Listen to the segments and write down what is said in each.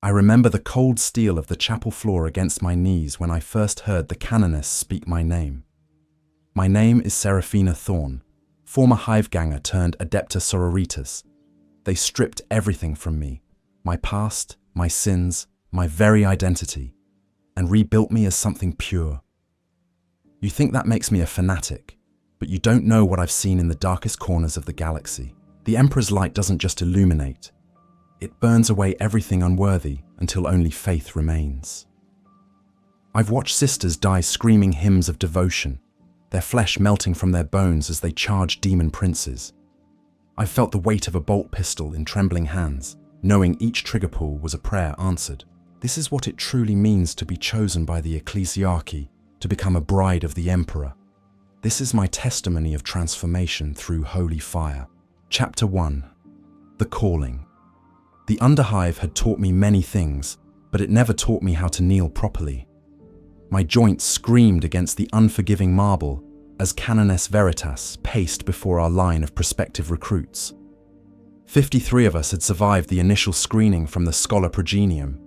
I remember the cold steel of the chapel floor against my knees when I first heard the Canoness speak my name. My name is Seraphina Thorne, former hive ganger turned Adepta Sororitas. They stripped everything from me, my past, my sins, my very identity, and rebuilt me as something pure. You think that makes me a fanatic, but you don't know what I've seen in the darkest corners of the galaxy. The Emperor's light doesn't just illuminate. It burns away everything unworthy until only faith remains. I've watched sisters die screaming hymns of devotion, their flesh melting from their bones as they charge demon princes. I've felt the weight of a bolt pistol in trembling hands, knowing each trigger pull was a prayer answered. This is what it truly means to be chosen by the ecclesiarchy, to become a bride of the Emperor. This is my testimony of transformation through holy fire. Chapter 1. The Calling. The underhive had taught me many things, but it never taught me how to kneel properly. My joints screamed against the unforgiving marble as Canoness Veritas paced before our line of prospective recruits. 53 of us had survived the initial screening from the Scholar Progenium.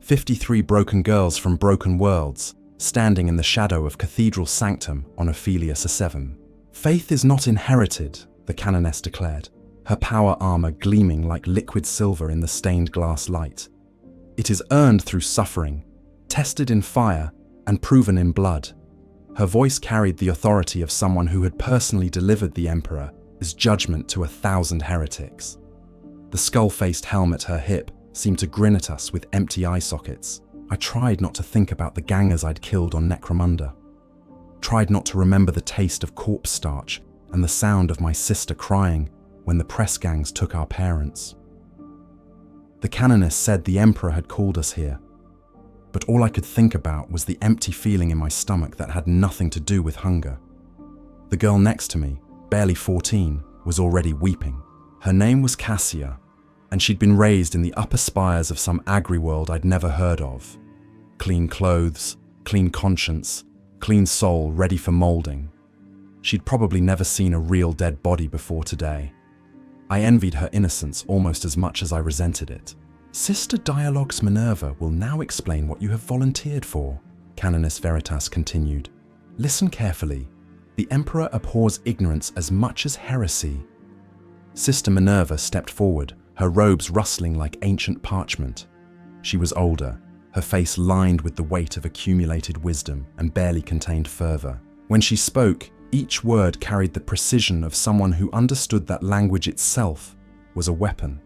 53 broken girls from broken worlds, standing in the shadow of Cathedral Sanctum on Ophelius A7. Faith is not inherited, the Canoness declared, her power armor gleaming like liquid silver in the stained glass light. It is earned through suffering, tested in fire, and proven in blood. Her voice carried the authority of someone who had personally delivered the Emperor as judgment to 1,000 heretics. The skull-faced helm at her hip seemed to grin at us with empty eye sockets. I tried not to think about the gangers I'd killed on Necromunda. Tried not to remember the taste of corpse starch and the sound of my sister crying when the press gangs took our parents. The Canoness said the Emperor had called us here, but all I could think about was the empty feeling in my stomach that had nothing to do with hunger. The girl next to me, barely 14, was already weeping. Her name was Cassia, and she'd been raised in the upper spires of some agri-world I'd never heard of. Clean clothes, clean conscience, clean soul ready for molding. She'd probably never seen a real dead body before today. I envied her innocence almost as much as I resented it. Sister Dialogus Minerva will now explain what you have volunteered for, Canoness Veritas continued. Listen carefully. The Emperor abhors ignorance as much as heresy. Sister Minerva stepped forward, her robes rustling like ancient parchment. She was older, her face lined with the weight of accumulated wisdom and barely contained fervor. When she spoke, each word carried the precision of someone who understood that language itself was a weapon.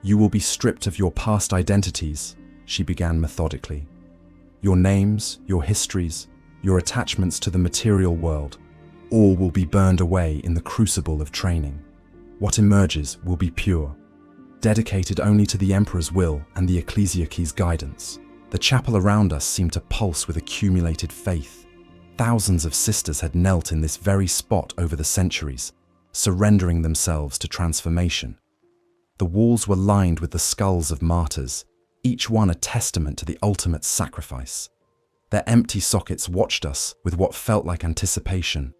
You will be stripped of your past identities, she began methodically. Your names, your histories, your attachments to the material world, all will be burned away in the crucible of training. What emerges will be pure, dedicated only to the Emperor's will and the ecclesiarchy's guidance. The chapel around us seemed to pulse with accumulated faith. Thousands of sisters had knelt in this very spot over the centuries, surrendering themselves to transformation. The walls were lined with the skulls of martyrs, each one a testament to the ultimate sacrifice. Their empty sockets watched us with what felt like anticipation.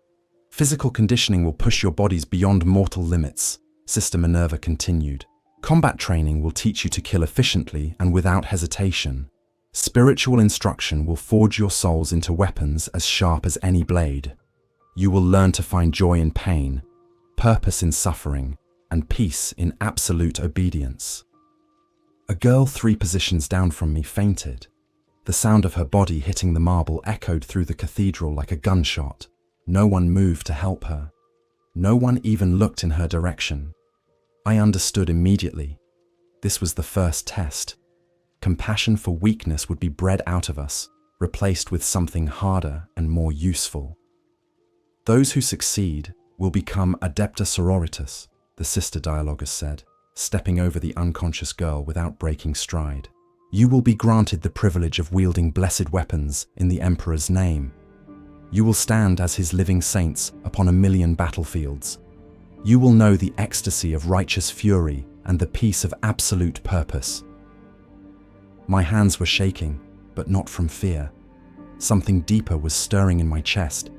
Physical conditioning will push your bodies beyond mortal limits, Sister Minerva continued. Combat training will teach you to kill efficiently and without hesitation. Spiritual instruction will forge your souls into weapons as sharp as any blade. You will learn to find joy in pain, purpose in suffering, and peace in absolute obedience. A girl 3 positions down from me fainted. The sound of her body hitting the marble echoed through the cathedral like a gunshot. No one moved to help her. No one even looked in her direction. I understood immediately. This was the first test. Compassion for weakness would be bred out of us, replaced with something harder and more useful. Those who succeed will become Adepta Sororitas, the Sister Dialogus said, stepping over the unconscious girl without breaking stride. You will be granted the privilege of wielding blessed weapons in the Emperor's name. You will stand as his living saints upon 1,000,000 battlefields. You will know the ecstasy of righteous fury and the peace of absolute purpose. My hands were shaking, but not from fear. Something deeper was stirring in my chest,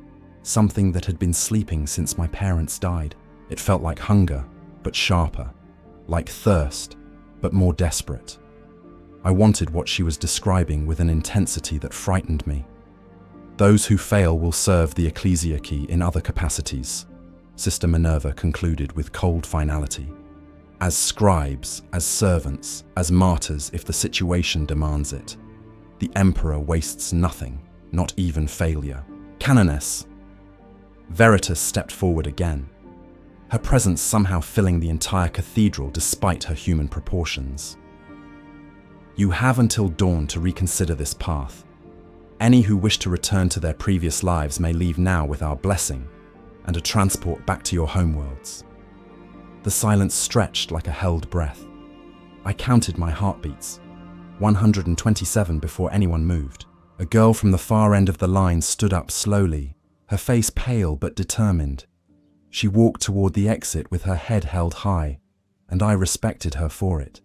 something that had been sleeping since my parents died. It felt like hunger, but sharper, like thirst, but more desperate. I wanted what she was describing with an intensity that frightened me. Those who fail will serve the ecclesiarchy in other capacities, Sister Minerva concluded with cold finality. As scribes, as servants, as martyrs if the situation demands it. The Emperor wastes nothing, not even failure. Canoness Veritas stepped forward again, her presence somehow filling the entire cathedral despite her human proportions. You have until dawn to reconsider this path. Any who wish to return to their previous lives may leave now with our blessing and a transport back to your homeworlds. The silence stretched like a held breath. I counted my heartbeats, 127 before anyone moved. A girl from the far end of the line stood up slowly, her face pale but determined. She walked toward the exit with her head held high, and I respected her for it.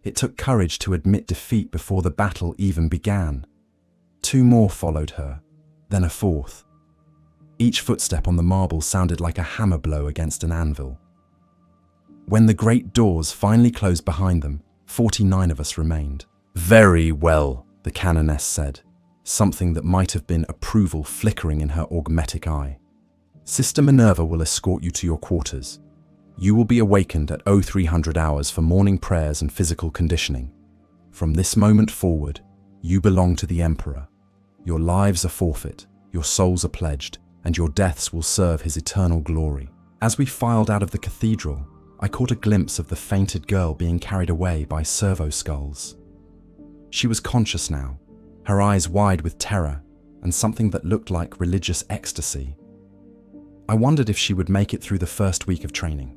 It took courage to admit defeat before the battle even began. 2 more followed her, then a 4th. Each footstep on the marble sounded like a hammer blow against an anvil. When the great doors finally closed behind them, 49 of us remained. Very well, the Canoness said, something that might have been approval flickering in her augmetic eye. Sister Minerva will escort you to your quarters. You will be awakened at 0300 hours for morning prayers and physical conditioning. From this moment forward, you belong to the Emperor. Your lives are forfeit, your souls are pledged, and your deaths will serve his eternal glory. As we filed out of the cathedral, I caught a glimpse of the fainted girl being carried away by servo skulls. She was conscious now, her eyes wide with terror and something that looked like religious ecstasy. I wondered if she would make it through the first week of training.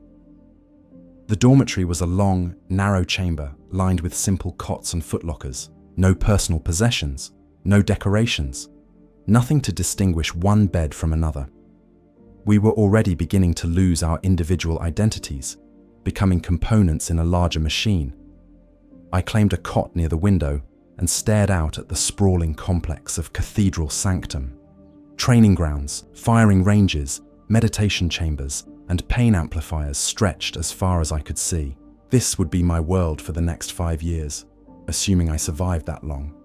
The dormitory was a long, narrow chamber lined with simple cots and footlockers, no personal possessions, no decorations, nothing to distinguish one bed from another. We were already beginning to lose our individual identities, becoming components in a larger machine. I claimed a cot near the window and stared out at the sprawling complex of Cathedral Sanctum. Training grounds, firing ranges, meditation chambers, and pain amplifiers stretched as far as I could see. This would be my world for the next 5 years, assuming I survived that long.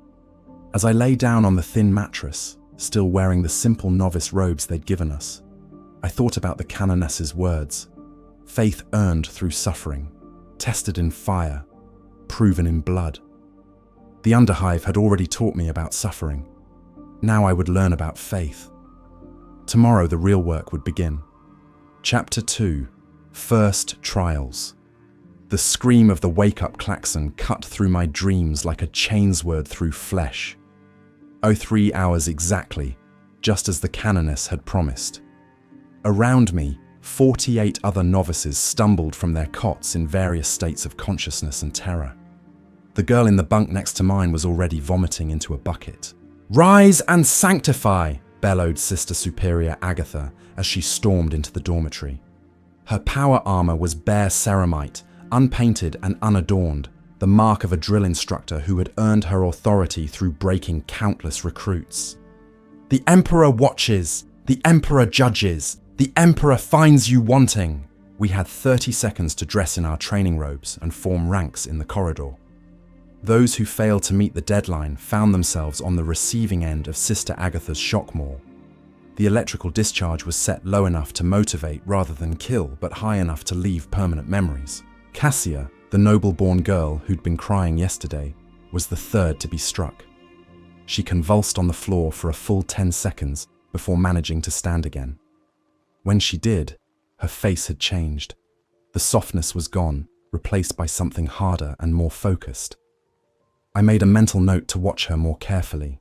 As I lay down on the thin mattress, still wearing the simple novice robes they'd given us, I thought about the Canoness's words. Faith earned through suffering, tested in fire, proven in blood. The underhive had already taught me about suffering. Now I would learn about faith. Tomorrow the real work would begin. Chapter 2. First Trials. The scream of the wake-up klaxon cut through my dreams like a chainsword through flesh. 03 hours exactly, just as the Canoness had promised. Around me, 48 other novices stumbled from their cots in various states of consciousness and terror. The girl in the bunk next to mine was already vomiting into a bucket. "Rise and sanctify!" bellowed Sister Superior Agatha as she stormed into the dormitory. Her power armor was bare ceramite, unpainted and unadorned, the mark of a drill instructor who had earned her authority through breaking countless recruits. "The Emperor watches! The Emperor judges! The Emperor finds you wanting!" We had 30 seconds to dress in our training robes and form ranks in the corridor. Those who failed to meet the deadline found themselves on the receiving end of Sister Agatha's shock maul. The electrical discharge was set low enough to motivate rather than kill, but high enough to leave permanent memories. Cassia, the noble-born girl who'd been crying yesterday, was the third to be struck. She convulsed on the floor for a full 10 seconds before managing to stand again. When she did, her face had changed. The softness was gone, replaced by something harder and more focused. I made a mental note to watch her more carefully.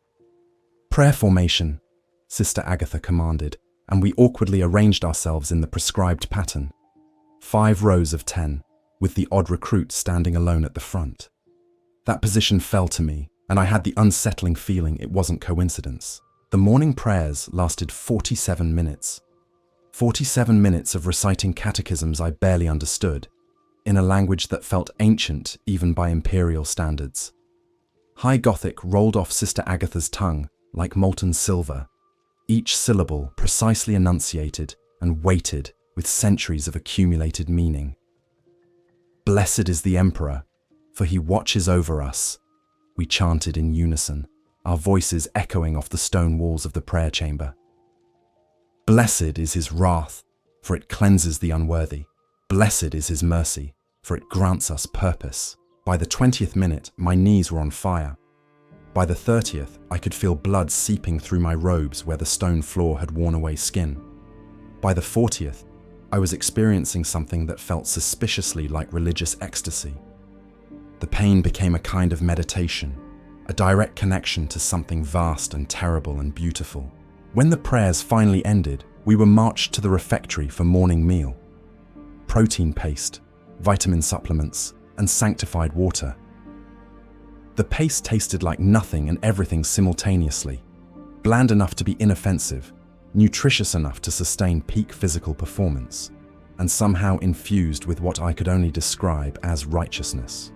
"Prayer formation," Sister Agatha commanded, and we awkwardly arranged ourselves in the prescribed pattern. 5 rows of 10, with the odd recruit standing alone at the front. That position fell to me, and I had the unsettling feeling it wasn't coincidence. The morning prayers lasted 47 minutes. 47 minutes of reciting catechisms I barely understood, in a language that felt ancient even by imperial standards. High Gothic rolled off Sister Agatha's tongue like molten silver, each syllable precisely enunciated and weighted with centuries of accumulated meaning. "Blessed is the Emperor, for he watches over us we chanted in unison, our voices echoing off the stone walls of the prayer chamber. Blessed is his wrath, for it cleanses the unworthy. Blessed is his mercy, for it grants us purpose. By the 20th minute, my knees were on fire. By the 30th, I could feel blood seeping through my robes where the stone floor had worn away skin. By the 40th, I was experiencing something that felt suspiciously like religious ecstasy. The pain became a kind of meditation, a direct connection to something vast and terrible and beautiful. When the prayers finally ended, we were marched to the refectory for morning meal. Protein paste, vitamin supplements, and sanctified water. The paste tasted like nothing and everything simultaneously, bland enough to be inoffensive, nutritious enough to sustain peak physical performance, and somehow infused with what I could only describe as righteousness.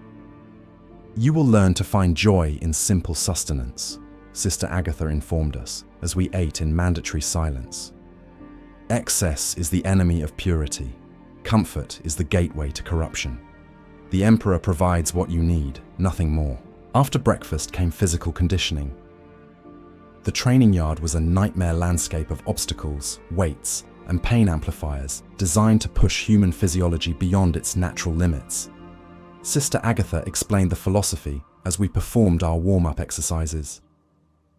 You will learn to find joy in simple sustenance, Sister Agatha informed us as we ate in mandatory silence. Excess is the enemy of purity. Comfort is the gateway to corruption. The Emperor provides what you need, nothing more. After breakfast came physical conditioning. The training yard was a nightmare landscape of obstacles, weights, and pain amplifiers designed to push human physiology beyond its natural limits. Sister Agatha explained the philosophy as we performed our warm-up exercises.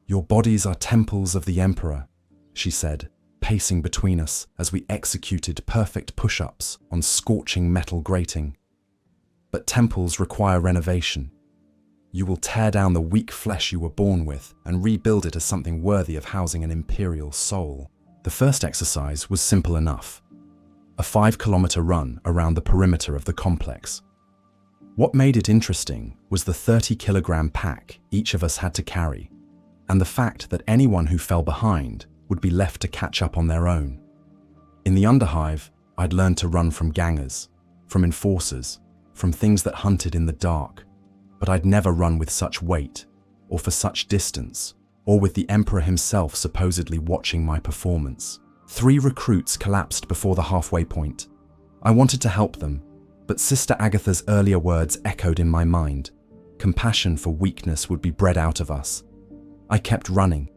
"Your bodies are temples of the Emperor," she said, pacing between us as we executed perfect push-ups on scorching metal grating. "But temples require renovation. You will tear down the weak flesh you were born with and rebuild it as something worthy of housing an imperial soul." The first exercise was simple enough. A 5-kilometer run around the perimeter of the complex. What made it interesting was the 30-kilogram pack each of us had to carry, and the fact that anyone who fell behind would be left to catch up on their own. In the underhive, I'd learned to run from gangers, from enforcers, from things that hunted in the dark, but I'd never run with such weight, or for such distance, or with the Emperor himself supposedly watching my performance. 3 recruits collapsed before the halfway point. I wanted to help them, but Sister Agatha's earlier words echoed in my mind. Compassion for weakness would be bred out of us. I kept running,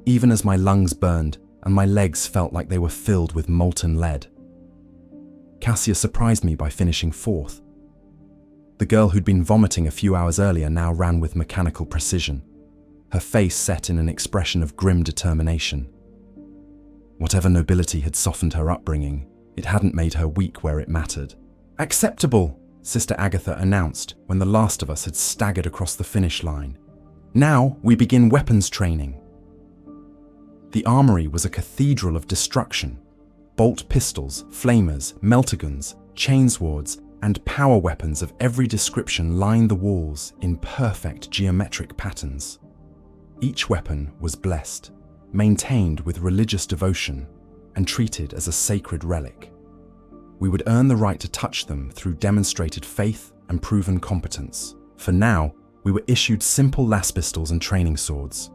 even as my lungs burned and my legs felt like they were filled with molten lead. Cassia surprised me by finishing 4th. The girl who'd been vomiting a few hours earlier now ran with mechanical precision, her face set in an expression of grim determination. Whatever nobility had softened her upbringing, it hadn't made her weak where it mattered. "Acceptable," Sister Agatha announced when the last of us had staggered across the finish line. "Now we begin weapons training." The armory was a cathedral of destruction. Bolt pistols, flamers, meltaguns, chainswords, and power weapons of every description lined the walls in perfect geometric patterns. Each weapon was blessed, maintained with religious devotion, and treated as a sacred relic. We would earn the right to touch them through demonstrated faith and proven competence. For now, we were issued simple las pistols and training swords.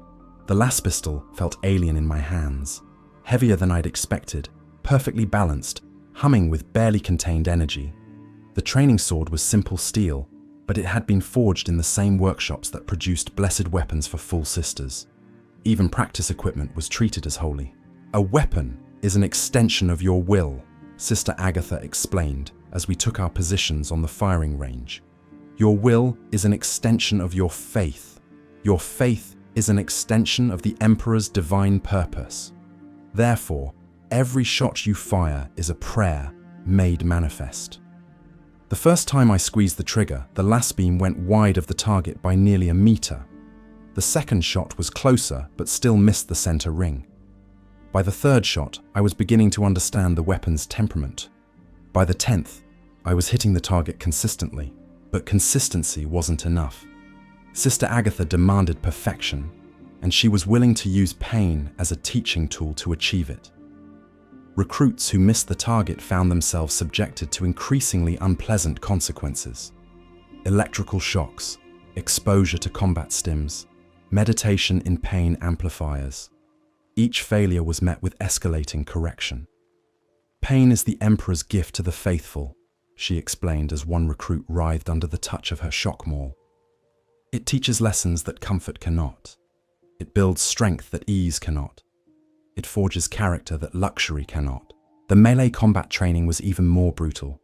The las pistol felt alien in my hands, heavier than I'd expected, perfectly balanced, humming with barely contained energy. The training sword was simple steel, but it had been forged in the same workshops that produced blessed weapons for full sisters. Even practice equipment was treated as holy. "A weapon is an extension of your will," Sister Agatha explained as we took our positions on the firing range. "Your will is an extension of your faith. Your faith is an extension of the Emperor's divine purpose. Therefore, every shot you fire is a prayer made manifest." The first time I squeezed the trigger, the las beam went wide of the target by nearly a meter. The second shot was closer, but still missed the center ring. By the third shot, I was beginning to understand the weapon's temperament. By the 10th, I was hitting the target consistently, but consistency wasn't enough. Sister Agatha demanded perfection, and she was willing to use pain as a teaching tool to achieve it. Recruits who missed the target found themselves subjected to increasingly unpleasant consequences. Electrical shocks, exposure to combat stims, meditation in pain amplifiers. Each failure was met with escalating correction. "Pain is the Emperor's gift to the faithful," she explained as one recruit writhed under the touch of her shock maul. It teaches lessons that comfort cannot. It builds strength that ease cannot. It forges character that luxury cannot. The melee combat training was even more brutal.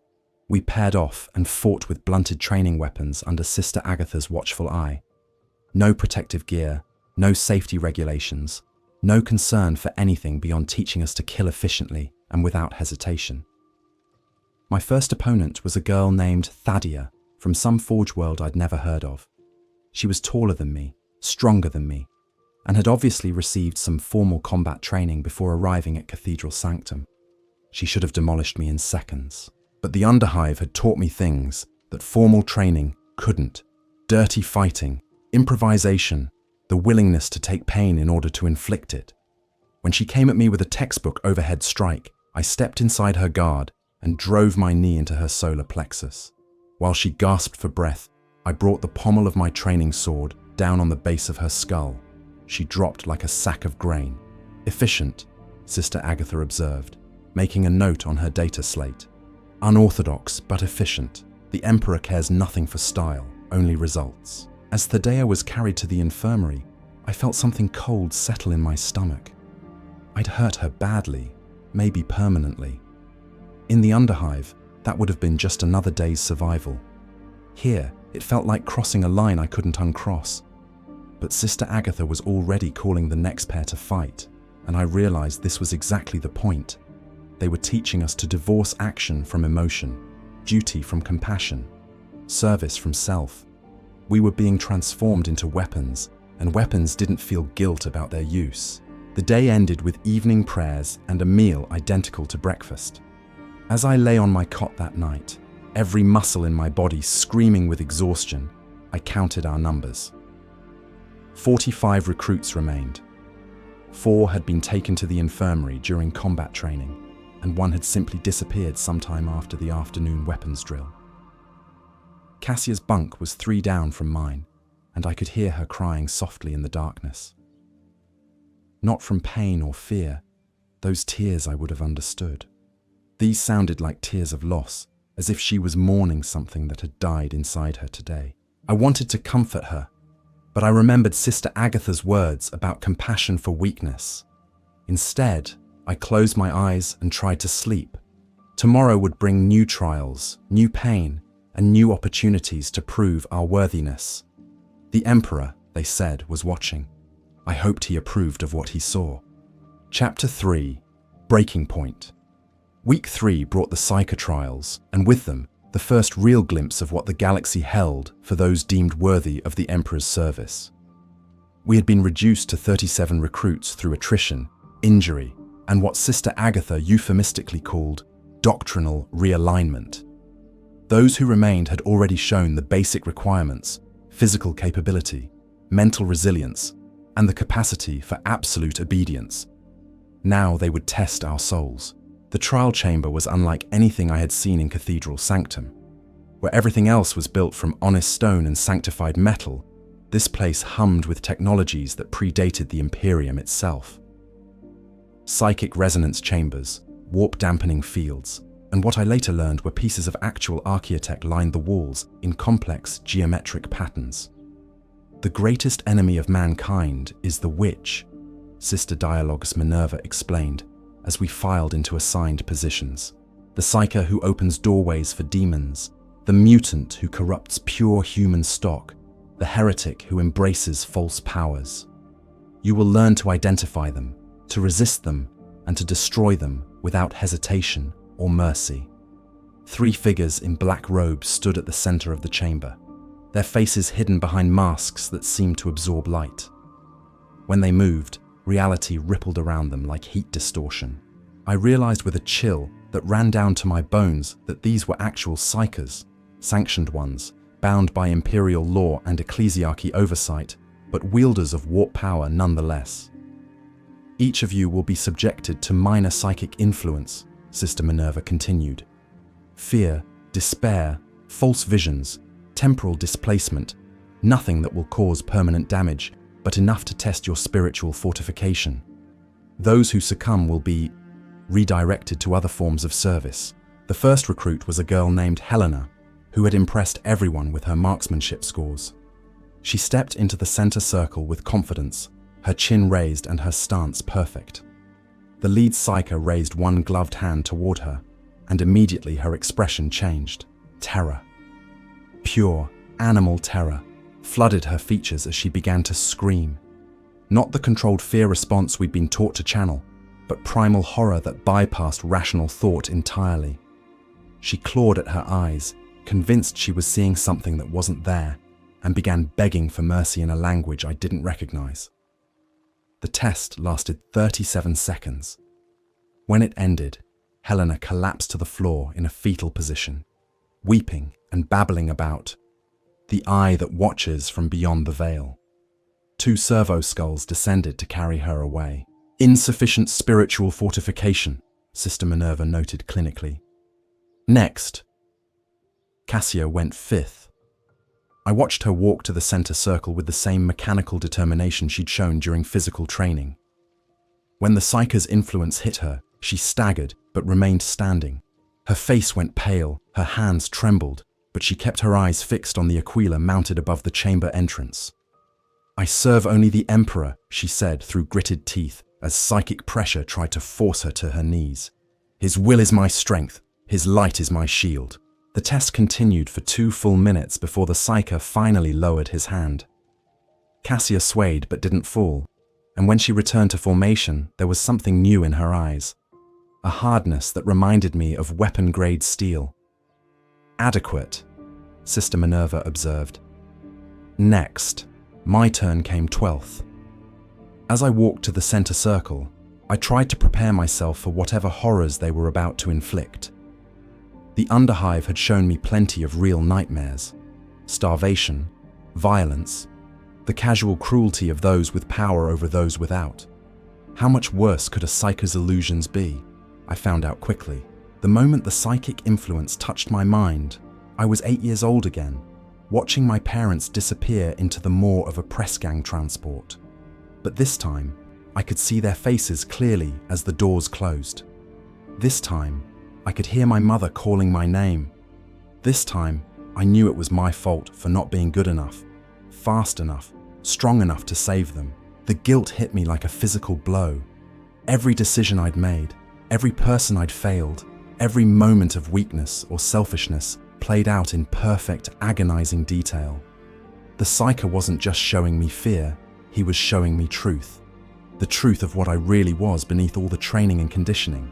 We paired off and fought with blunted training weapons under Sister Agatha's watchful eye. No protective gear, no safety regulations, no concern for anything beyond teaching us to kill efficiently and without hesitation. My first opponent was a girl named Thadia from some forge world I'd never heard of. She was taller than me, stronger than me, and had obviously received some formal combat training before arriving at Cathedral Sanctum. She should have demolished me in seconds. But the underhive had taught me things that formal training couldn't. Dirty fighting, improvisation, the willingness to take pain in order to inflict it. When she came at me with a textbook overhead strike, I stepped inside her guard and drove my knee into her solar plexus. While she gasped for breath, I brought the pommel of my training sword down on the base of her skull. She dropped like a sack of grain. Efficient, Sister Agatha observed, making a note on her data slate. Unorthodox, but efficient. The Emperor cares nothing for style, only results. As Thaddeus was carried to the infirmary, I felt something cold settle in my stomach. I'd hurt her badly, maybe permanently. In the underhive, that would have been just another day's survival. Here, it felt like crossing a line I couldn't uncross. But Sister Agatha was already calling the next pair to fight, and I realized this was exactly the point. They were teaching us to divorce action from emotion, duty from compassion, service from self. We were being transformed into weapons, and weapons didn't feel guilt about their use. The day ended with evening prayers and a meal identical to breakfast. As I lay on my cot that night, every muscle in my body screaming with exhaustion, I counted our numbers. 45 recruits remained. 4 had been taken to the infirmary during combat training, and 1 had simply disappeared sometime after the afternoon weapons drill. Cassia's bunk was 3 down from mine, and I could hear her crying softly in the darkness. Not from pain or fear, those tears I would have understood. These sounded like tears of loss, as if she was mourning something that had died inside her today. I wanted to comfort her, but I remembered Sister Agatha's words about compassion for weakness. Instead, I closed my eyes and tried to sleep. Tomorrow would bring new trials, new pain, and new opportunities to prove our worthiness. The Emperor, they said, was watching. I hoped he approved of what he saw. Chapter 3. Breaking Point. Week 3 brought the Psyker trials, and with them, the first real glimpse of what the galaxy held for those deemed worthy of the Emperor's service. We had been reduced to 37 recruits through attrition, injury, and what Sister Agatha euphemistically called doctrinal realignment. Those who remained had already shown the basic requirements: physical capability, mental resilience, and the capacity for absolute obedience. Now they would test our souls. The trial chamber was unlike anything I had seen in Cathedral Sanctum. Where everything else was built from honest stone and sanctified metal, this place hummed with technologies that predated the Imperium itself. Psychic resonance chambers, warp-dampening fields, and what I later learned were pieces of actual archaeotech lined the walls in complex geometric patterns. The greatest enemy of mankind is the witch, Sister Dialogus Minerva explained as we filed into assigned positions. The psyker who opens doorways for demons, the mutant who corrupts pure human stock, the heretic who embraces false powers. You will learn to identify them, to resist them, and to destroy them without hesitation or mercy. 3 figures in black robes stood at the center of the chamber, their faces hidden behind masks that seemed to absorb light. When they moved, reality rippled around them like heat distortion. I realized with a chill that ran down to my bones that these were actual psykers, sanctioned ones, bound by imperial law and ecclesiarchy oversight, but wielders of warp power nonetheless. Each of you will be subjected to minor psychic influence, Sister Minerva continued. Fear, despair, false visions, temporal displacement, nothing that will cause permanent damage, but enough to test your spiritual fortification. Those who succumb will be redirected to other forms of service. The first recruit was a girl named Helena, who had impressed everyone with her marksmanship scores. She stepped into the center circle with confidence, her chin raised and her stance perfect. The lead psyker raised one gloved hand toward her, and immediately her expression changed. Terror. Pure, animal terror flooded her features as she began to scream. Not the controlled fear response we'd been taught to channel, but primal horror that bypassed rational thought entirely. She clawed at her eyes, convinced she was seeing something that wasn't there, and began begging for mercy in a language I didn't recognize. The test lasted 37 seconds. When it ended, Helena collapsed to the floor in a fetal position, weeping and babbling about the eye that watches from beyond the veil. 2 servo skulls descended to carry her away. Insufficient spiritual fortification, Sister Minerva noted clinically. Next, Cassia went 5th. I watched her walk to the center circle with the same mechanical determination she'd shown during physical training. When the psyker's influence hit her, she staggered but remained standing. Her face went pale, her hands trembled, but she kept her eyes fixed on the aquila mounted above the chamber entrance. "I serve only the Emperor," she said through gritted teeth, as psychic pressure tried to force her to her knees. "His will is my strength, his light is my shield." The test continued for 2 full minutes before the psyker finally lowered his hand. Cassia swayed but didn't fall, and when she returned to formation, there was something new in her eyes. A hardness that reminded me of weapon-grade steel. "Adequate," Sister Minerva observed. Next, my turn came 12th. As I walked to the center circle, I tried to prepare myself for whatever horrors they were about to inflict. The underhive had shown me plenty of real nightmares. Starvation, violence, the casual cruelty of those with power over those without. How much worse could a psyker's illusions be? I found out quickly. The moment the psychic influence touched my mind, I was 8 years old again, watching my parents disappear into the maw of a press gang transport. But this time, I could see their faces clearly as the doors closed. This time, I could hear my mother calling my name. This time, I knew it was my fault for not being good enough, fast enough, strong enough to save them. The guilt hit me like a physical blow. Every decision I'd made, every person I'd failed, every moment of weakness or selfishness played out in perfect, agonizing detail. The psyker wasn't just showing me fear, he was showing me truth. The truth of what I really was beneath all the training and conditioning.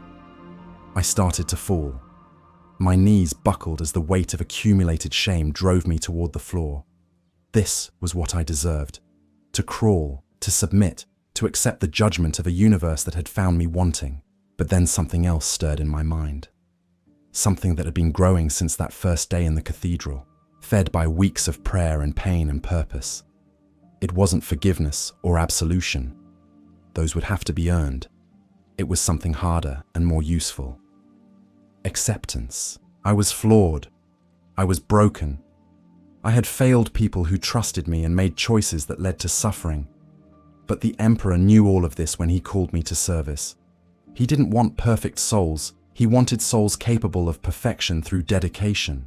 I started to fall. My knees buckled as the weight of accumulated shame drove me toward the floor. This was what I deserved. To crawl, to submit, to accept the judgment of a universe that had found me wanting. But then something else stirred in my mind. Something that had been growing since that first day in the cathedral, fed by weeks of prayer and pain and purpose. It wasn't forgiveness or absolution. Those would have to be earned. It was something harder and more useful. Acceptance. I was flawed. I was broken. I had failed people who trusted me and made choices that led to suffering. But the Emperor knew all of this when he called me to service. He didn't want perfect souls. He wanted souls capable of perfection through dedication.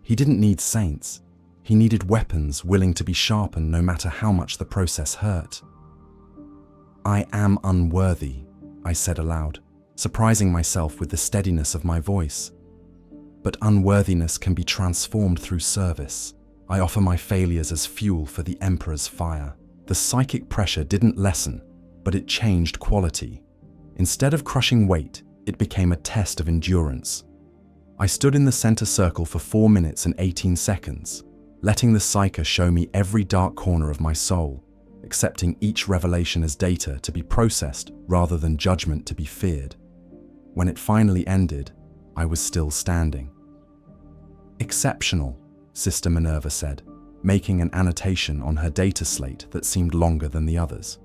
He didn't need saints. He needed weapons willing to be sharpened no matter how much the process hurt. "I am unworthy," I said aloud, surprising myself with the steadiness of my voice. "But unworthiness can be transformed through service. I offer my failures as fuel for the Emperor's fire." The psychic pressure didn't lessen, but it changed quality. Instead of crushing weight, it became a test of endurance. I stood in the center circle for 4 minutes and 18 seconds, letting the psyker show me every dark corner of my soul, accepting each revelation as data to be processed rather than judgment to be feared. When it finally ended, I was still standing. "Exceptional," Sister Minerva said, making an annotation on her data slate that seemed longer than the others.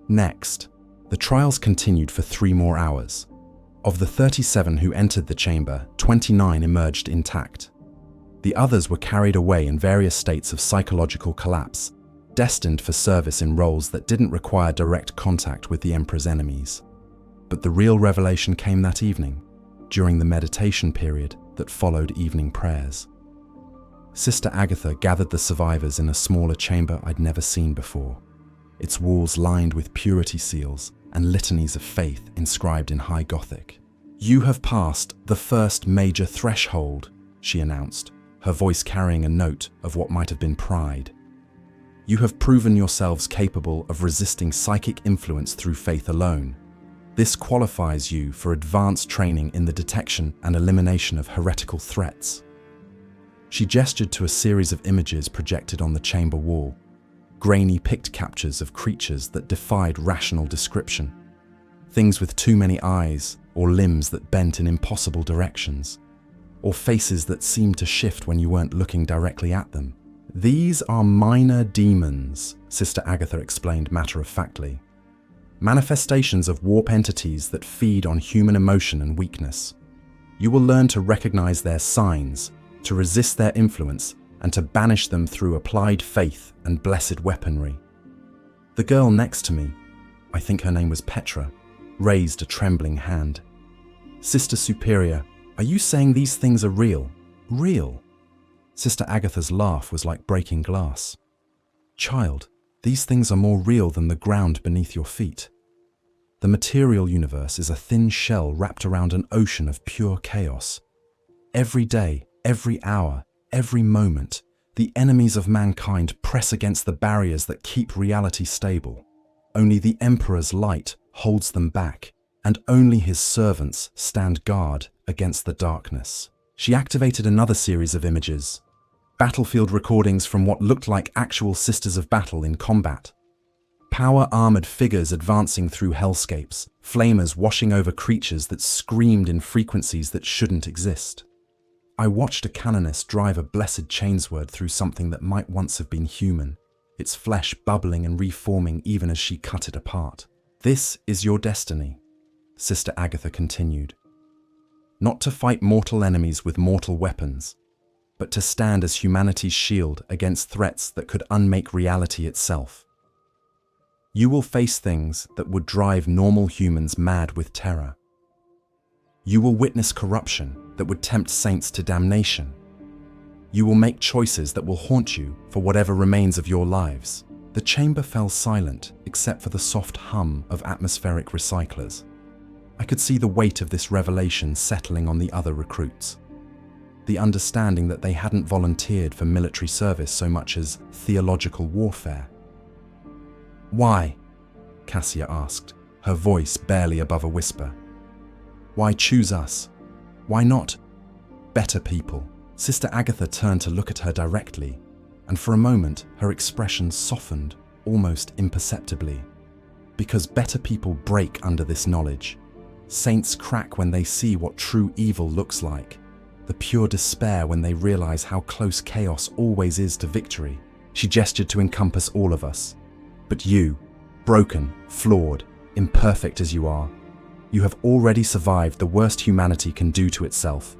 Next, the trials continued for 3 more hours. Of the 37 who entered the chamber, 29 emerged intact. The others were carried away in various states of psychological collapse, destined for service in roles that didn't require direct contact with the Emperor's enemies. But the real revelation came that evening, during the meditation period that followed evening prayers. Sister Agatha gathered the survivors in a smaller chamber I'd never seen before, its walls lined with purity seals and litanies of faith inscribed in High Gothic. "You have passed the first major threshold," she announced, her voice carrying a note of what might have been pride. "You have proven yourselves capable of resisting psychic influence through faith alone. This qualifies you for advanced training in the detection and elimination of heretical threats." She gestured to a series of images projected on the chamber wall, grainy pict captures of creatures that defied rational description. Things with too many eyes, or limbs that bent in impossible directions, or faces that seemed to shift when you weren't looking directly at them. "These are minor demons," Sister Agatha explained matter-of-factly. "Manifestations of warp entities that feed on human emotion and weakness. You will learn to recognize their signs, to resist their influence, and to banish them through applied faith and blessed weaponry." The girl next to me, I think her name was Petra, raised a trembling hand. "Sister Superior, are you saying these things are real? Real?" Sister Agatha's laugh was like breaking glass. "Child, these things are more real than the ground beneath your feet. The material universe is a thin shell wrapped around an ocean of pure chaos. Every day, every hour, every moment, the enemies of mankind press against the barriers that keep reality stable. Only the Emperor's light holds them back, and only his servants stand guard against the darkness." She activated another series of images, battlefield recordings from what looked like actual Sisters of Battle in combat. Power-armored figures advancing through hellscapes, flamers washing over creatures that screamed in frequencies that shouldn't exist. I watched a canoness drive a blessed chainsword through something that might once have been human, its flesh bubbling and reforming even as she cut it apart. "This is your destiny," Sister Agatha continued. "Not to fight mortal enemies with mortal weapons, but to stand as humanity's shield against threats that could unmake reality itself. You will face things that would drive normal humans mad with terror. You will witness corruption that would tempt saints to damnation. You will make choices that will haunt you for whatever remains of your lives." The chamber fell silent except for the soft hum of atmospheric recyclers. I could see the weight of this revelation settling on the other recruits. The understanding that they hadn't volunteered for military service so much as theological warfare. "Why?" Cassia asked, her voice barely above a whisper. "Why choose us? Why not better people?" Sister Agatha turned to look at her directly, and for a moment her expression softened almost imperceptibly. "Because better people break under this knowledge. Saints crack when they see what true evil looks like, the pure despair when they realize how close chaos always is to victory." She gestured to encompass all of us. "But you, broken, flawed, imperfect as you are, you have already survived the worst humanity can do to itself.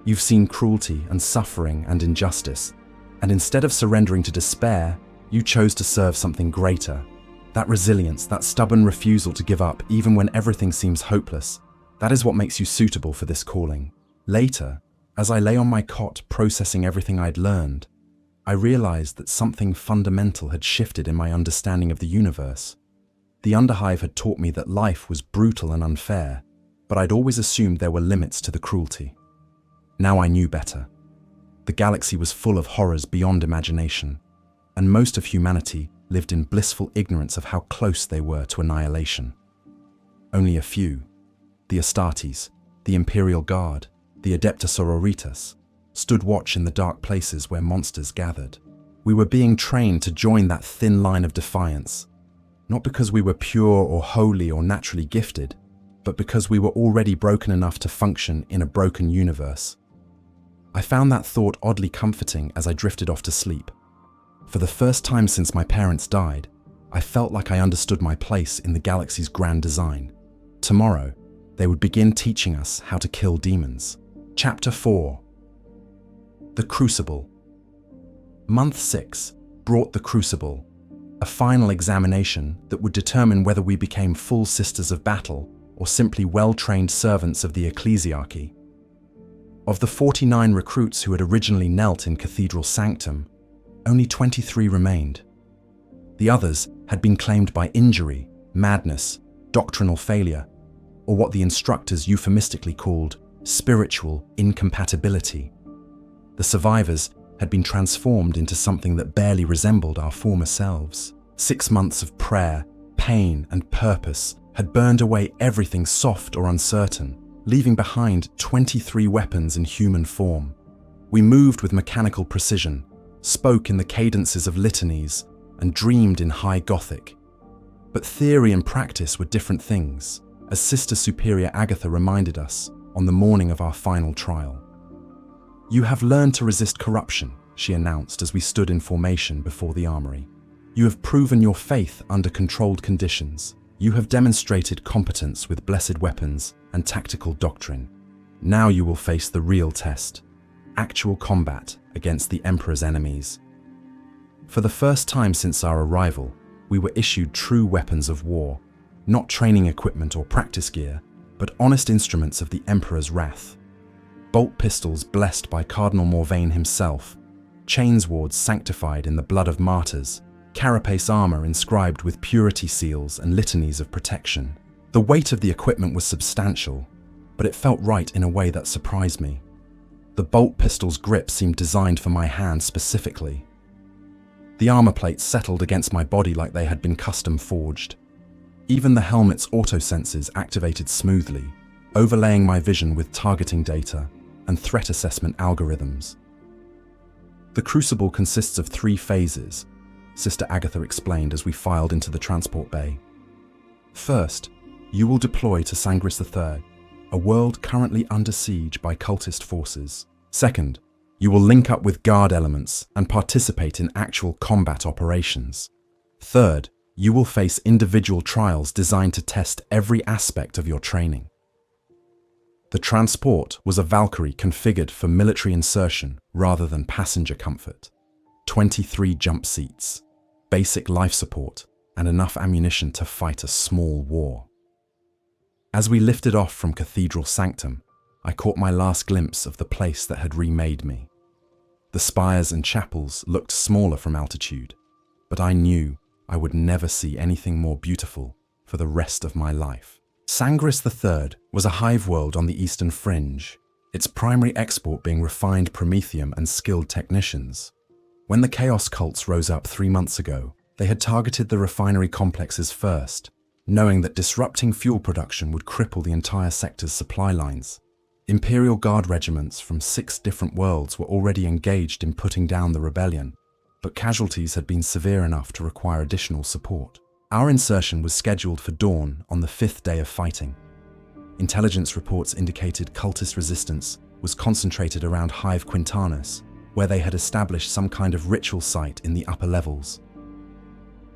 You've seen cruelty and suffering and injustice, and instead of surrendering to despair, you chose to serve something greater. That resilience, that stubborn refusal to give up even when everything seems hopeless, that is what makes you suitable for this calling." Later, as I lay on my cot processing everything I'd learned, I realized that something fundamental had shifted in my understanding of the universe. The underhive had taught me that life was brutal and unfair, but I'd always assumed there were limits to the cruelty. Now I knew better. The galaxy was full of horrors beyond imagination, and most of humanity lived in blissful ignorance of how close they were to annihilation. Only a few, the Astartes, the Imperial Guard, the Adepta Sororitas, stood watch in the dark places where monsters gathered. We were being trained to join that thin line of defiance, not because we were pure or holy or naturally gifted, but because we were already broken enough to function in a broken universe. I found that thought oddly comforting as I drifted off to sleep. For the first time since my parents died, I felt like I understood my place in the galaxy's grand design. Tomorrow, they would begin teaching us how to kill demons. Chapter 4. The Crucible. Month 6 brought the Crucible, a final examination that would determine whether we became full Sisters of Battle or simply well-trained servants of the ecclesiarchy. Of the 49 recruits who had originally knelt in Cathedral Sanctum, only 23 remained. The others had been claimed by injury, madness, doctrinal failure, or what the instructors euphemistically called spiritual incompatibility. The survivors had been transformed into something that barely resembled our former selves. 6 months of prayer, pain, and purpose had burned away everything soft or uncertain, leaving behind 23 weapons in human form. We moved with mechanical precision, spoke in the cadences of litanies, and dreamed in high Gothic. But theory and practice were different things, as Sister Superior Agatha reminded us on the morning of our final trial. "You have learned to resist corruption," she announced as we stood in formation before the armory. "You have proven your faith under controlled conditions. You have demonstrated competence with blessed weapons and tactical doctrine. Now you will face the real test, actual combat against the Emperor's enemies." For the first time since our arrival, we were issued true weapons of war, not training equipment or practice gear, but honest instruments of the Emperor's wrath. Bolt pistols blessed by Cardinal Morvain himself, chainswords sanctified in the blood of martyrs, carapace armor inscribed with purity seals and litanies of protection. The weight of the equipment was substantial, but it felt right in a way that surprised me. The bolt pistol's grip seemed designed for my hand specifically. The armor plates settled against my body like they had been custom forged. Even the helmet's autosenses activated smoothly, overlaying my vision with targeting data and threat assessment algorithms. The crucible consists of 3 phases, Sister Agatha explained as we filed into the transport bay. First, you will deploy to Sangris III, a world currently under siege by cultist forces. Second, you will link up with guard elements and participate in actual combat operations. Third, you will face individual trials designed to test every aspect of your training. The transport was a Valkyrie configured for military insertion rather than passenger comfort. 23 jump seats, basic life support, and enough ammunition to fight a small war. As we lifted off from Cathedral Sanctum, I caught my last glimpse of the place that had remade me. The spires and chapels looked smaller from altitude, but I knew I would never see anything more beautiful for the rest of my life. Sangris III was a hive world on the eastern fringe, its primary export being refined promethium and skilled technicians. When the Chaos cults rose up 3 months ago, they had targeted the refinery complexes first, knowing that disrupting fuel production would cripple the entire sector's supply lines. Imperial Guard regiments from 6 different worlds were already engaged in putting down the rebellion, but casualties had been severe enough to require additional support. Our insertion was scheduled for dawn on the 5th day of fighting. Intelligence reports indicated cultist resistance was concentrated around Hive Quintanus, where they had established some kind of ritual site in the upper levels.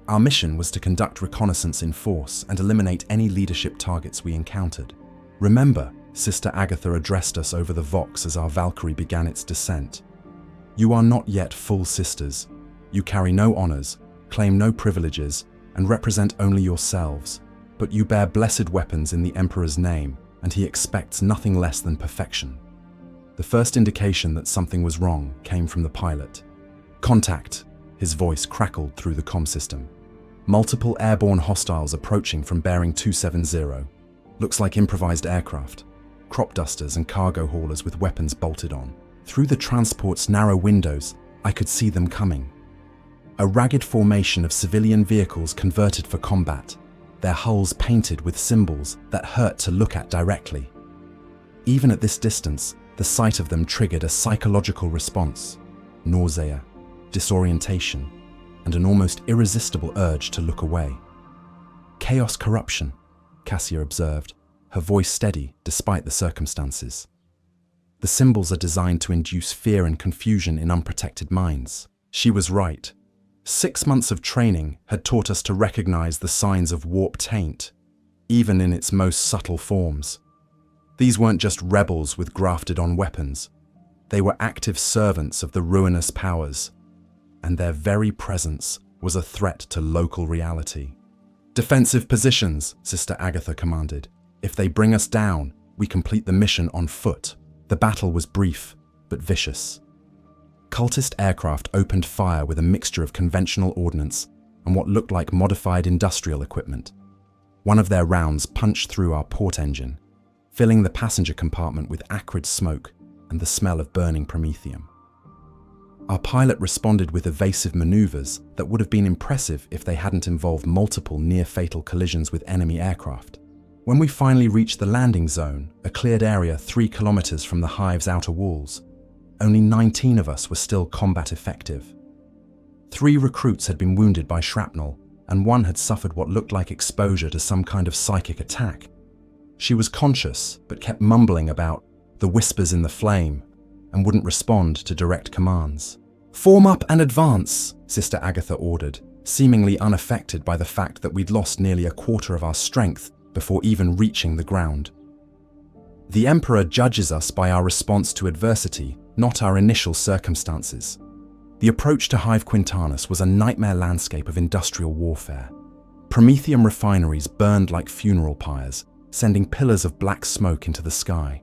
Our mission was to conduct reconnaissance in force and eliminate any leadership targets we encountered. "Remember," Sister Agatha addressed us over the Vox as our Valkyrie began its descent. "You are not yet full sisters. You carry no honors, claim no privileges, and represent only yourselves, but you bear blessed weapons in the Emperor's name, and he expects nothing less than perfection." The first indication that something was wrong came from the pilot. "Contact," his voice crackled through the comm system. "Multiple airborne hostiles approaching from bearing 270. Looks like improvised aircraft. Crop dusters and cargo haulers with weapons bolted on. Through the transport's narrow windows, I could see them coming. A ragged formation of civilian vehicles converted for combat, their hulls painted with symbols that hurt to look at directly. Even at this distance, the sight of them triggered a psychological response: nausea, disorientation, and an almost irresistible urge to look away. "Chaos corruption," Cassia observed, her voice steady despite the circumstances. "The symbols are designed to induce fear and confusion in unprotected minds." She was right. 6 months of training had taught us to recognize the signs of warp taint, even in its most subtle forms. These weren't just rebels with grafted-on weapons. They were active servants of the ruinous powers, and their very presence was a threat to local reality. "Defensive positions," Sister Agatha commanded. "If they bring us down, we complete the mission on foot. The battle was brief, but vicious. Cultist aircraft opened fire with a mixture of conventional ordnance and what looked like modified industrial equipment. One of their rounds punched through our port engine, filling the passenger compartment with acrid smoke and the smell of burning promethium. Our pilot responded with evasive maneuvers that would have been impressive if they hadn't involved multiple near-fatal collisions with enemy aircraft. When we finally reached the landing zone, a cleared area 3 kilometers from the hive's outer walls, only 19 of us were still combat effective. 3 recruits had been wounded by shrapnel, and 1 had suffered what looked like exposure to some kind of psychic attack. She was conscious, but kept mumbling about the whispers in the flame and wouldn't respond to direct commands. "Form up and advance," Sister Agatha ordered, seemingly unaffected by the fact that we'd lost nearly a quarter of our strength before even reaching the ground. The Emperor judges us by our response to adversity, not our initial circumstances. The approach to Hive Quintanus was a nightmare landscape of industrial warfare. Promethium refineries burned like funeral pyres, sending pillars of black smoke into the sky.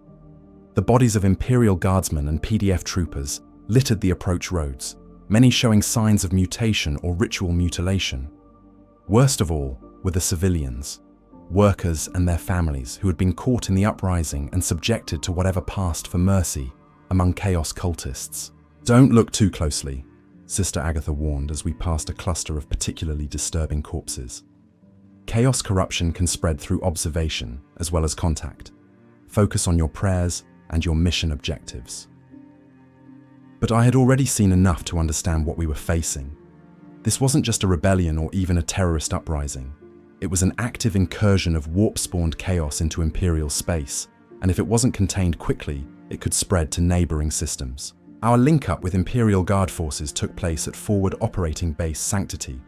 The bodies of Imperial Guardsmen and PDF troopers littered the approach roads, many showing signs of mutation or ritual mutilation. Worst of all were the civilians, workers and their families who had been caught in the uprising and subjected to whatever passed for mercy among Chaos cultists. "Don't look too closely," Sister Agatha warned as we passed a cluster of particularly disturbing corpses. Chaos corruption can spread through observation as well as contact. Focus on your prayers and your mission objectives. But I had already seen enough to understand what we were facing. This wasn't just a rebellion or even a terrorist uprising. It was an active incursion of warp-spawned chaos into Imperial space, and if it wasn't contained quickly, it could spread to neighboring systems. Our link-up with Imperial Guard forces took place at Forward Operating Base Sanctity,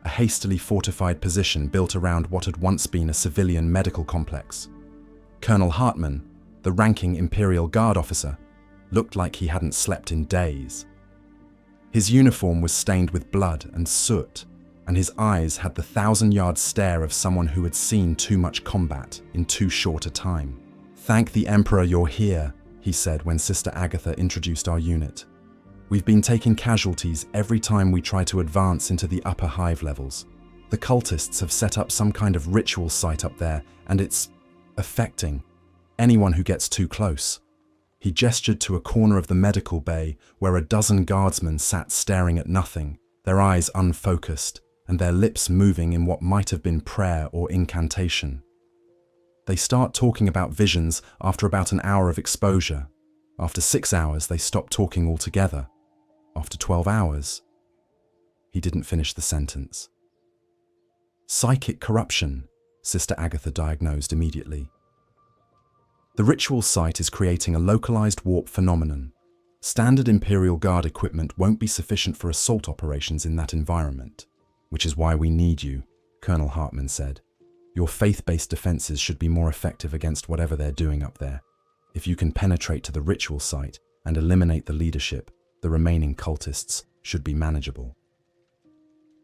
a hastily fortified position built around what had once been a civilian medical complex. Colonel Hartman, the ranking Imperial Guard officer, looked like he hadn't slept in days. His uniform was stained with blood and soot, and his eyes had the 1,000-yard stare of someone who had seen too much combat in too short a time. "Thank the Emperor you're here," he said when Sister Agatha introduced our unit. "We've been taking casualties every time we try to advance into the upper hive levels. The cultists have set up some kind of ritual site up there, and it's affecting anyone who gets too close." He gestured to a corner of the medical bay where a dozen guardsmen sat staring at nothing, their eyes unfocused, and their lips moving in what might have been prayer or incantation. They start talking about visions after about an hour of exposure. After 6 hours, they stop talking altogether. After 12 hours, he didn't finish the sentence. "Psychic corruption," Sister Agatha diagnosed immediately. "The ritual site is creating a localized warp phenomenon. Standard Imperial Guard equipment won't be sufficient for assault operations in that environment, which is why we need you," Colonel Hartman said. "Your faith-based defenses should be more effective against whatever they're doing up there. If you can penetrate to the ritual site and eliminate the leadership, the remaining cultists should be manageable."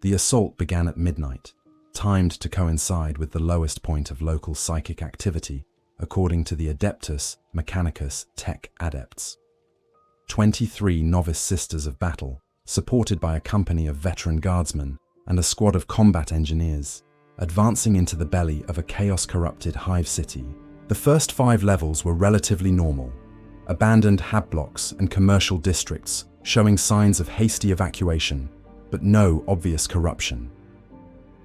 The assault began at midnight, timed to coincide with the lowest point of local psychic activity, according to the Adeptus Mechanicus Tech Adepts. 23 novice sisters of battle, supported by a company of veteran guardsmen and a squad of combat engineers, advancing into the belly of a chaos-corrupted hive city. The first 5 levels were relatively normal, abandoned hab blocks and commercial districts showing signs of hasty evacuation, but no obvious corruption.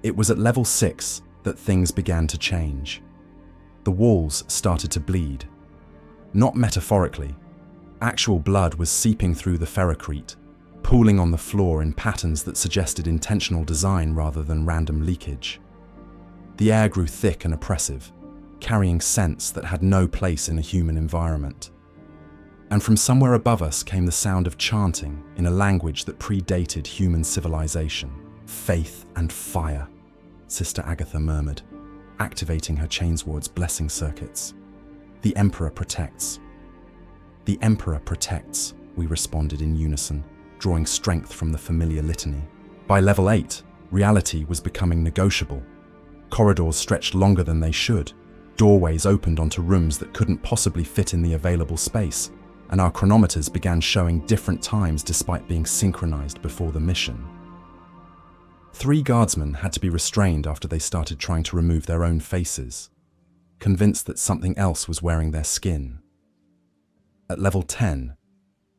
It was at level 6 that things began to change. The walls started to bleed. Not metaphorically. Actual blood was seeping through the ferrocrete, pooling on the floor in patterns that suggested intentional design rather than random leakage. The air grew thick and oppressive, carrying scents that had no place in a human environment. And from somewhere above us came the sound of chanting in a language that predated human civilization. "Faith and fire," Sister Agatha murmured, activating her Chainsword's blessing circuits. "The Emperor protects." "The Emperor protects," we responded in unison, drawing strength from the familiar litany. By level 8, reality was becoming negotiable. Corridors stretched longer than they should, Doorways opened onto rooms that couldn't possibly fit in the available space, and our chronometers began showing different times despite being synchronized before the mission. 3 guardsmen had to be restrained after they started trying to remove their own faces, convinced that something else was wearing their skin. At level 10,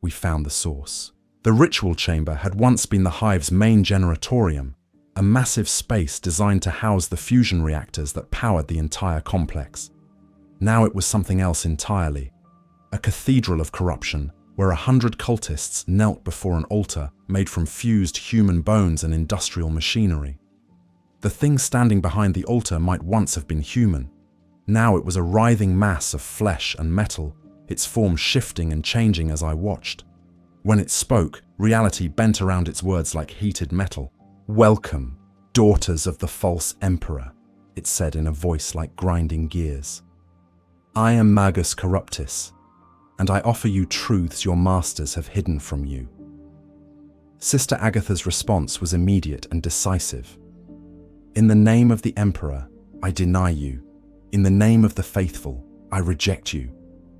we found the source. The ritual chamber had once been the hive's main generatorium, a massive space designed to house the fusion reactors that powered the entire complex. Now it was something else entirely, a cathedral of corruption where 100 cultists knelt before an altar made from fused human bones and industrial machinery. The thing standing behind the altar might once have been human. Now it was a writhing mass of flesh and metal, its form shifting and changing as I watched. When it spoke, reality bent around its words like heated metal. "Welcome, daughters of the false emperor," it said in a voice like grinding gears. "I am Magus Corruptus, and I offer you truths your masters have hidden from you." Sister Agatha's response was immediate and decisive. "In the name of the Emperor, I deny you. In the name of the faithful, I reject you.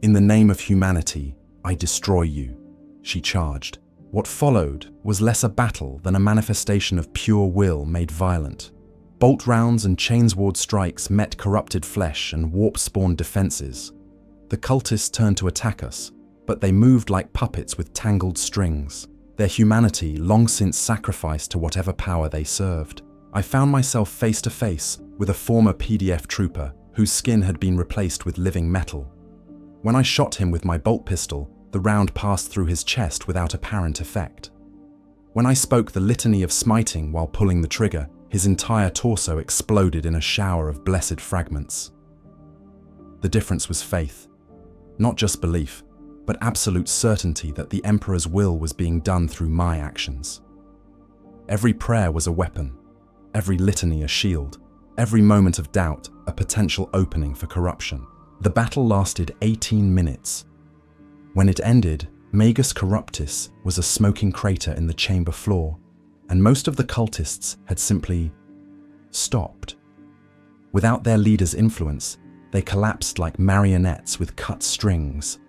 In the name of humanity, I destroy you," she charged. What followed was less a battle than a manifestation of pure will made violent. Bolt rounds and chainsword strikes met corrupted flesh and warp-spawned defenses. The cultists turned to attack us, but they moved like puppets with tangled strings, their humanity long since sacrificed to whatever power they served. I found myself face to face with a former PDF trooper whose skin had been replaced with living metal. When I shot him with my bolt pistol, the round passed through his chest without apparent effect. When I spoke the litany of smiting while pulling the trigger, his entire torso exploded in a shower of blessed fragments. The difference was faith. Not just belief, but absolute certainty that the Emperor's will was being done through my actions. Every prayer was a weapon, every litany a shield, every moment of doubt a potential opening for corruption. The battle lasted 18 minutes. When it ended, Magus Corruptus was a smoking crater in the chamber floor, and most of the cultists had simply stopped. Without their leader's influence, they collapsed like marionettes with cut strings.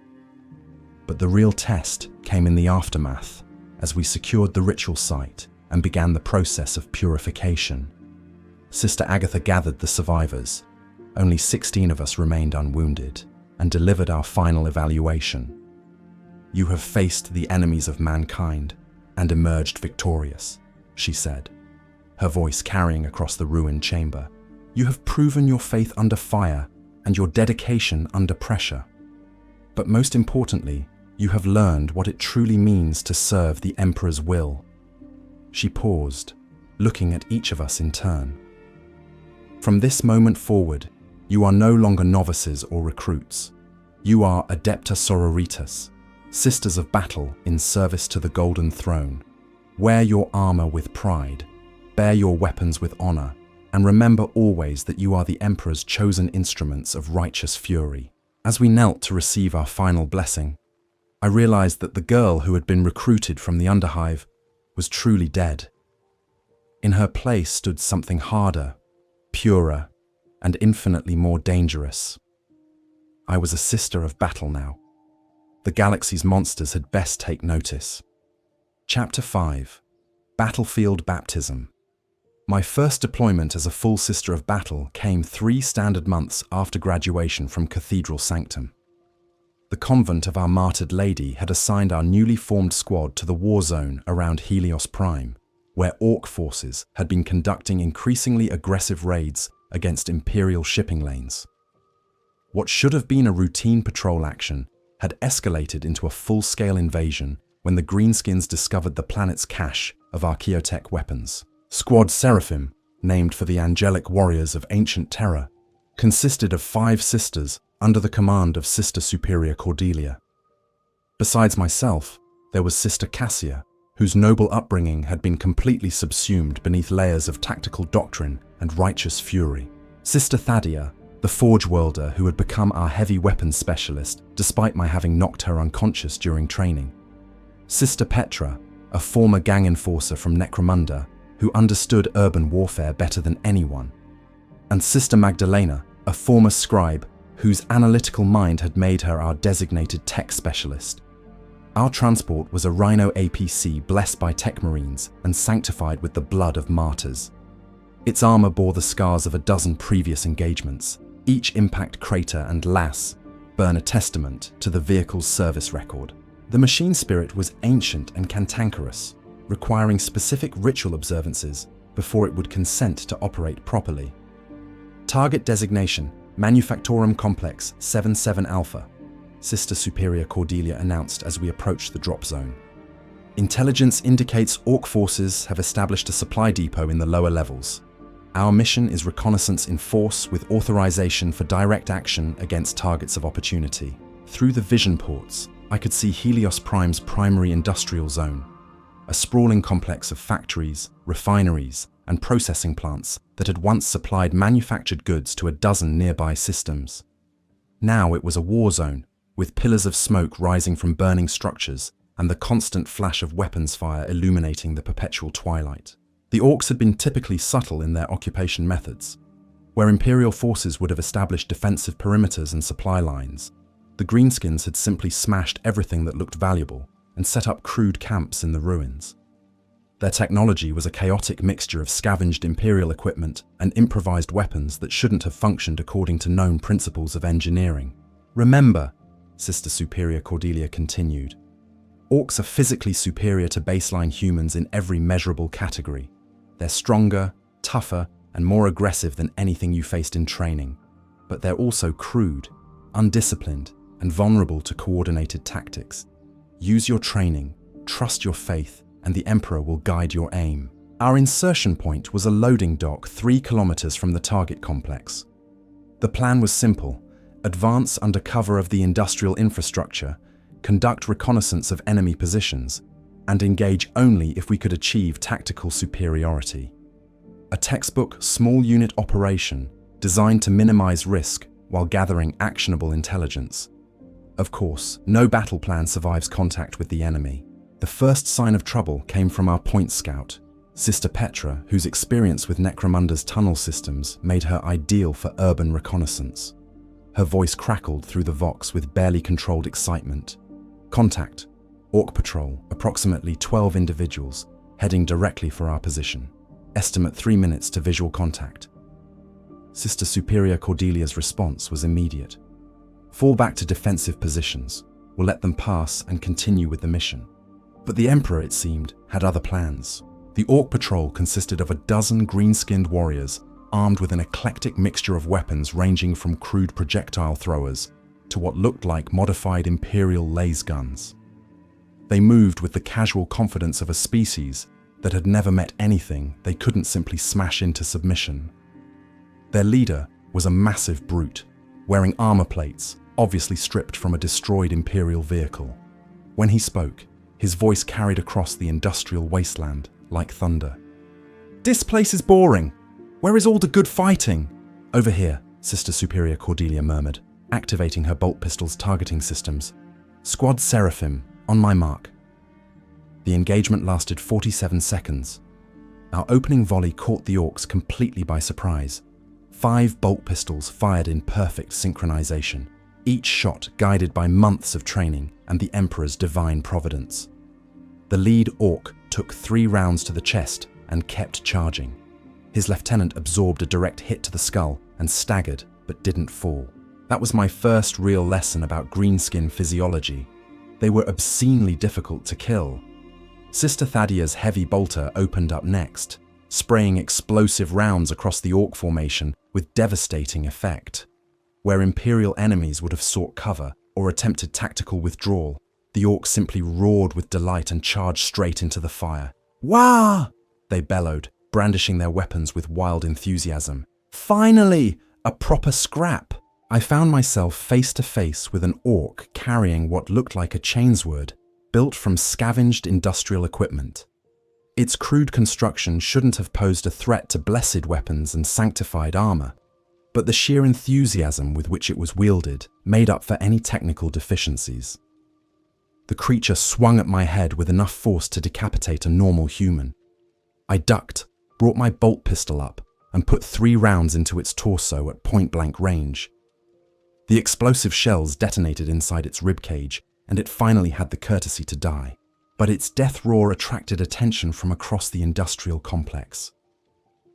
But the real test came in the aftermath, as we secured the ritual site and began the process of purification. Sister Agatha gathered the survivors. Only 16 of us remained unwounded, and delivered our final evaluation. "You have faced the enemies of mankind and emerged victorious," she said, her voice carrying across the ruined chamber. "You have proven your faith under fire and your dedication under pressure. But most importantly, you have learned what it truly means to serve the Emperor's will." She paused, looking at each of us in turn. "From this moment forward, you are no longer novices or recruits. You are Adepta Sororitas, sisters of battle in service to the Golden Throne. Wear your armor with pride, bear your weapons with honor, and remember always that you are the Emperor's chosen instruments of righteous fury." As we knelt to receive our final blessing, I realized that the girl who had been recruited from the underhive was truly dead. In her place stood something harder, purer, and infinitely more dangerous. I was a sister of battle now. The galaxy's monsters had best take notice. Chapter 5: Battlefield Baptism. My first deployment as a full Sister of Battle came 3 standard months after graduation from Cathedral Sanctum. The convent of our martyred lady had assigned our newly formed squad to the war zone around Helios Prime, where Orc forces had been conducting increasingly aggressive raids against Imperial shipping lanes. What should have been a routine patrol action had escalated into a full-scale invasion when the Greenskins discovered the planet's cache of archaeotech weapons. Squad Seraphim, named for the angelic warriors of ancient terror, consisted of 5 sisters under the command of Sister Superior Cordelia. Besides myself, there was Sister Cassia, whose noble upbringing had been completely subsumed beneath layers of tactical doctrine and righteous fury. Sister Thadia, the Forge Welder who had become our heavy weapons specialist despite my having knocked her unconscious during training. Sister Petra, a former gang enforcer from Necromunda who understood urban warfare better than anyone. And Sister Magdalena, a former scribe whose analytical mind had made her our designated tech specialist. Our transport was a Rhino APC blessed by tech marines and sanctified with the blood of martyrs. Its armor bore the scars of a dozen previous engagements. Each impact crater and lass burn a testament to the vehicle's service record. The machine spirit was ancient and cantankerous, requiring specific ritual observances before it would consent to operate properly. Target designation: Manufactorum Complex 77 Alpha, Sister Superior Cordelia announced as we approached the drop zone. Intelligence indicates Orc forces have established a supply depot in the lower levels. Our mission is reconnaissance in force with authorization for direct action against targets of opportunity. Through the vision ports, I could see Helios Prime's primary industrial zone, a sprawling complex of factories, refineries, and processing plants that had once supplied manufactured goods to a dozen nearby systems. Now it was a war zone, with pillars of smoke rising from burning structures and the constant flash of weapons fire illuminating the perpetual twilight. The Orcs had been typically subtle in their occupation methods. Where Imperial forces would have established defensive perimeters and supply lines, the Greenskins had simply smashed everything that looked valuable and set up crude camps in the ruins. Their technology was a chaotic mixture of scavenged Imperial equipment and improvised weapons that shouldn't have functioned according to known principles of engineering. Remember, Sister Superior Cordelia continued, Orcs are physically superior to baseline humans in every measurable category. They're stronger, tougher, and more aggressive than anything you faced in training. But they're also crude, undisciplined, and vulnerable to coordinated tactics. Use your training, trust your faith, and the Emperor will guide your aim. Our insertion point was a loading dock 3 kilometers from the target complex. The plan was simple: advance under cover of the industrial infrastructure, conduct reconnaissance of enemy positions, and engage only if we could achieve tactical superiority. A textbook small unit operation designed to minimize risk while gathering actionable intelligence. Of course, no battle plan survives contact with the enemy. The first sign of trouble came from our point scout, Sister Petra, whose experience with Necromunda's tunnel systems made her ideal for urban reconnaissance. Her voice crackled through the vox with barely controlled excitement. Contact: Orc Patrol, approximately 12 individuals, heading directly for our position. Estimate 3 minutes to visual contact. Sister Superior Cordelia's response was immediate. Fall back to defensive positions. We'll let them pass and continue with the mission. But the Emperor, it seemed, had other plans. The Orc Patrol consisted of a dozen green-skinned warriors armed with an eclectic mixture of weapons ranging from crude projectile throwers to what looked like modified Imperial laser guns. They moved with the casual confidence of a species that had never met anything they couldn't simply smash into submission. Their leader was a massive brute, wearing armor plates, obviously stripped from a destroyed Imperial vehicle. When he spoke, his voice carried across the industrial wasteland like thunder. "This place is boring. Where is all the good fighting?" "Over here," Sister Superior Cordelia murmured, activating her bolt pistol's targeting systems. "Squad Seraphim, on my mark." The engagement lasted 47 seconds. Our opening volley caught the Orcs completely by surprise. 5 bolt pistols fired in perfect synchronization, each shot guided by months of training and the Emperor's divine providence. The lead Orc took 3 rounds to the chest and kept charging. His lieutenant absorbed a direct hit to the skull and staggered, but didn't fall. That was my first real lesson about greenskin physiology. They were obscenely difficult to kill. Sister Thadia's heavy bolter opened up next, spraying explosive rounds across the Orc formation with devastating effect. Where Imperial enemies would have sought cover or attempted tactical withdrawal, the Orcs simply roared with delight and charged straight into the fire. "Wah!" they bellowed, brandishing their weapons with wild enthusiasm. "Finally, a proper scrap!" I found myself face to face with an Orc carrying what looked like a chainsword, built from scavenged industrial equipment. Its crude construction shouldn't have posed a threat to blessed weapons and sanctified armor, but the sheer enthusiasm with which it was wielded made up for any technical deficiencies. The creature swung at my head with enough force to decapitate a normal human. I ducked, brought my bolt pistol up, and put 3 rounds into its torso at point-blank range. The explosive shells detonated inside its ribcage, and it finally had the courtesy to die. But its death roar attracted attention from across the industrial complex.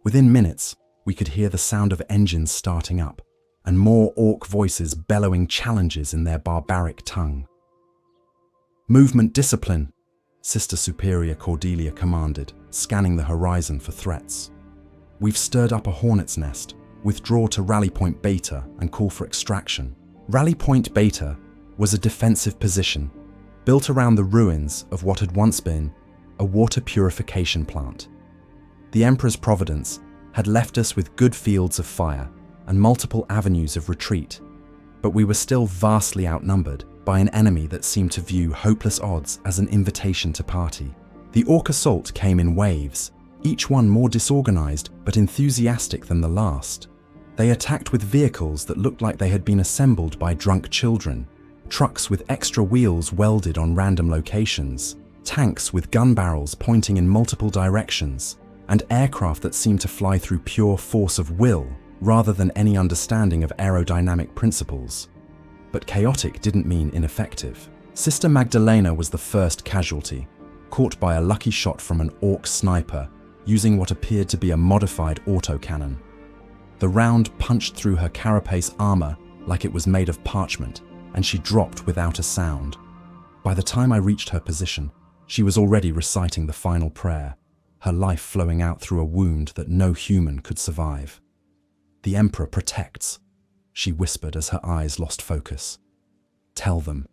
Within minutes, we could hear the sound of engines starting up, and more orc voices bellowing challenges in their barbaric tongue. "Movement discipline," Sister Superior Cordelia commanded, scanning the horizon for threats. "We've stirred up a hornet's nest. Withdraw to Rally Point Beta and call for extraction." Rally Point Beta was a defensive position built around the ruins of what had once been a water purification plant. The Emperor's providence had left us with good fields of fire and multiple avenues of retreat, but we were still vastly outnumbered by an enemy that seemed to view hopeless odds as an invitation to party. The Orc assault came in waves, each one more disorganized but enthusiastic than the last. They attacked with vehicles that looked like they had been assembled by drunk children, trucks with extra wheels welded on random locations, tanks with gun barrels pointing in multiple directions, and aircraft that seemed to fly through pure force of will rather than any understanding of aerodynamic principles. But chaotic didn't mean ineffective. Sister Magdalena was the first casualty, caught by a lucky shot from an orc sniper using what appeared to be a modified autocannon. The round punched through her carapace armor like it was made of parchment, and she dropped without a sound. By the time I reached her position, she was already reciting the final prayer, her life flowing out through a wound that no human could survive. "The Emperor protects," she whispered as her eyes lost focus. Tell them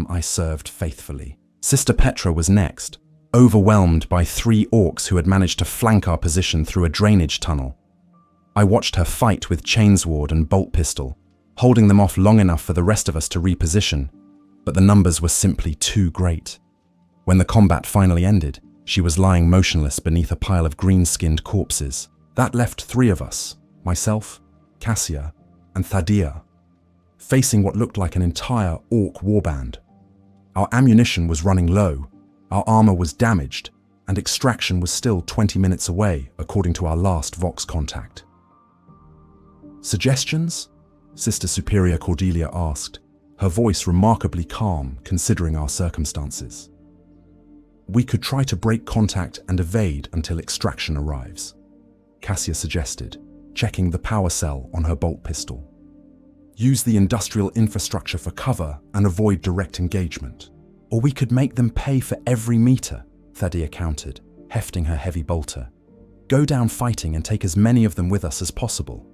I served faithfully." Sister Petra was next, overwhelmed by 3 orcs who had managed to flank our position through a drainage tunnel. I watched her fight with chainsword and bolt pistol, holding them off long enough for the rest of us to reposition, but the numbers were simply too great. When the combat finally ended, she was lying motionless beneath a pile of green-skinned corpses. That left 3 of us, myself, Cassia, and Thaddeus, facing what looked like an entire orc warband. Our ammunition was running low, our armor was damaged, and extraction was still 20 minutes away, according to our last Vox contact. "Suggestions?" Sister Superior Cordelia asked, her voice remarkably calm considering our circumstances. "We could try to break contact and evade until extraction arrives," Cassia suggested, checking the power cell on her bolt pistol. "Use the industrial infrastructure for cover and avoid direct engagement. Or we could make them pay for every meter," Thaddeus countered, hefting her heavy bolter. "Go down fighting and take as many of them with us as possible."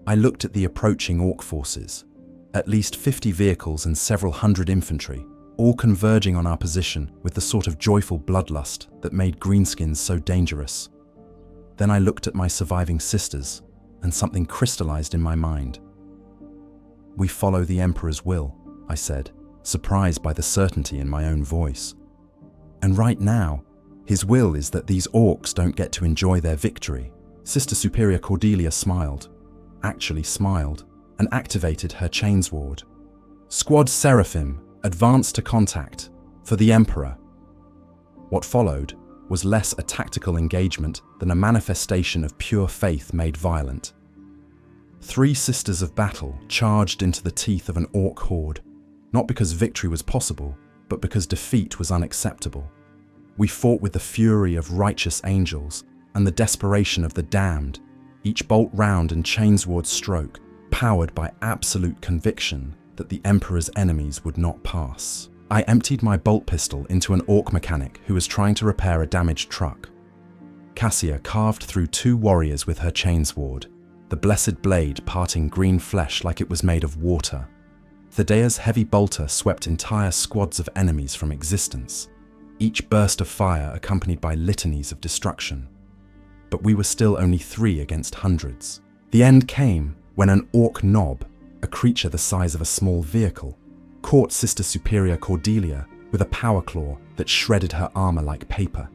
I looked at the approaching orc forces, at least 50 vehicles and several hundred infantry, all converging on our position with the sort of joyful bloodlust that made greenskins so dangerous. Then I looked at my surviving sisters, and something crystallized in my mind. "We follow the Emperor's will," I said, surprised by the certainty in my own voice. "And right now, his will is that these orcs don't get to enjoy their victory." Sister Superior Cordelia smiled, and activated her chainsword. "Squad Seraphim, advance to contact, for the Emperor." What followed was less a tactical engagement than a manifestation of pure faith made violent. 3 Sisters of Battle charged into the teeth of an orc horde, not because victory was possible, but because defeat was unacceptable. We fought with the fury of righteous angels and the desperation of the damned, each bolt round and chainsword stroke powered by absolute conviction that the Emperor's enemies would not pass. I emptied my bolt pistol into an orc mechanic who was trying to repair a damaged truck. Cassia carved through 2 warriors with her chainsword, the blessed blade parting green flesh like it was made of water. Thaddeus' heavy bolter swept entire squads of enemies from existence, each burst of fire accompanied by litanies of destruction. But we were still only 3 against hundreds. The end came when an orc knob, a creature the size of a small vehicle, caught Sister Superior Cordelia with a power claw that shredded her armor like paper.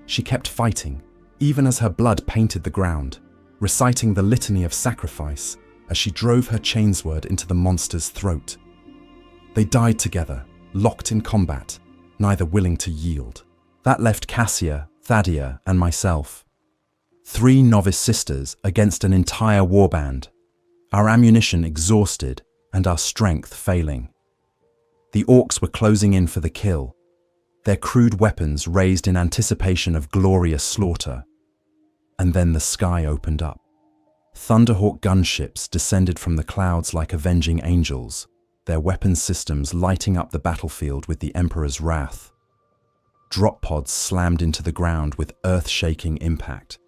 She kept fighting, even as her blood painted the ground, reciting the litany of sacrifice as she drove her chainsword into the monster's throat. They died together, locked in combat, neither willing to yield. That left Cassia, Thaddeus, and myself. 3 novice sisters against an entire warband, our ammunition exhausted and our strength failing. The orcs were closing in for the kill, their crude weapons raised in anticipation of glorious slaughter. And then the sky opened up. Thunderhawk gunships descended from the clouds like avenging angels, their weapons systems lighting up the battlefield with the Emperor's wrath. Drop pods slammed into the ground with earth-shaking impact,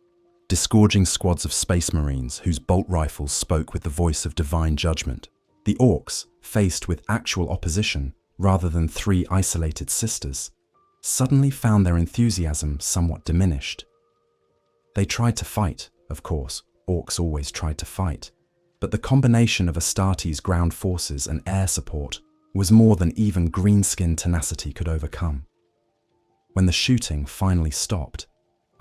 disgorging squads of space marines whose bolt rifles spoke with the voice of divine judgment. The orcs, faced with actual opposition rather than 3 isolated sisters, suddenly found their enthusiasm somewhat diminished. They tried to fight, of course, orcs always tried to fight, but the combination of Astartes' ground forces and air support was more than even greenskin tenacity could overcome. When the shooting finally stopped,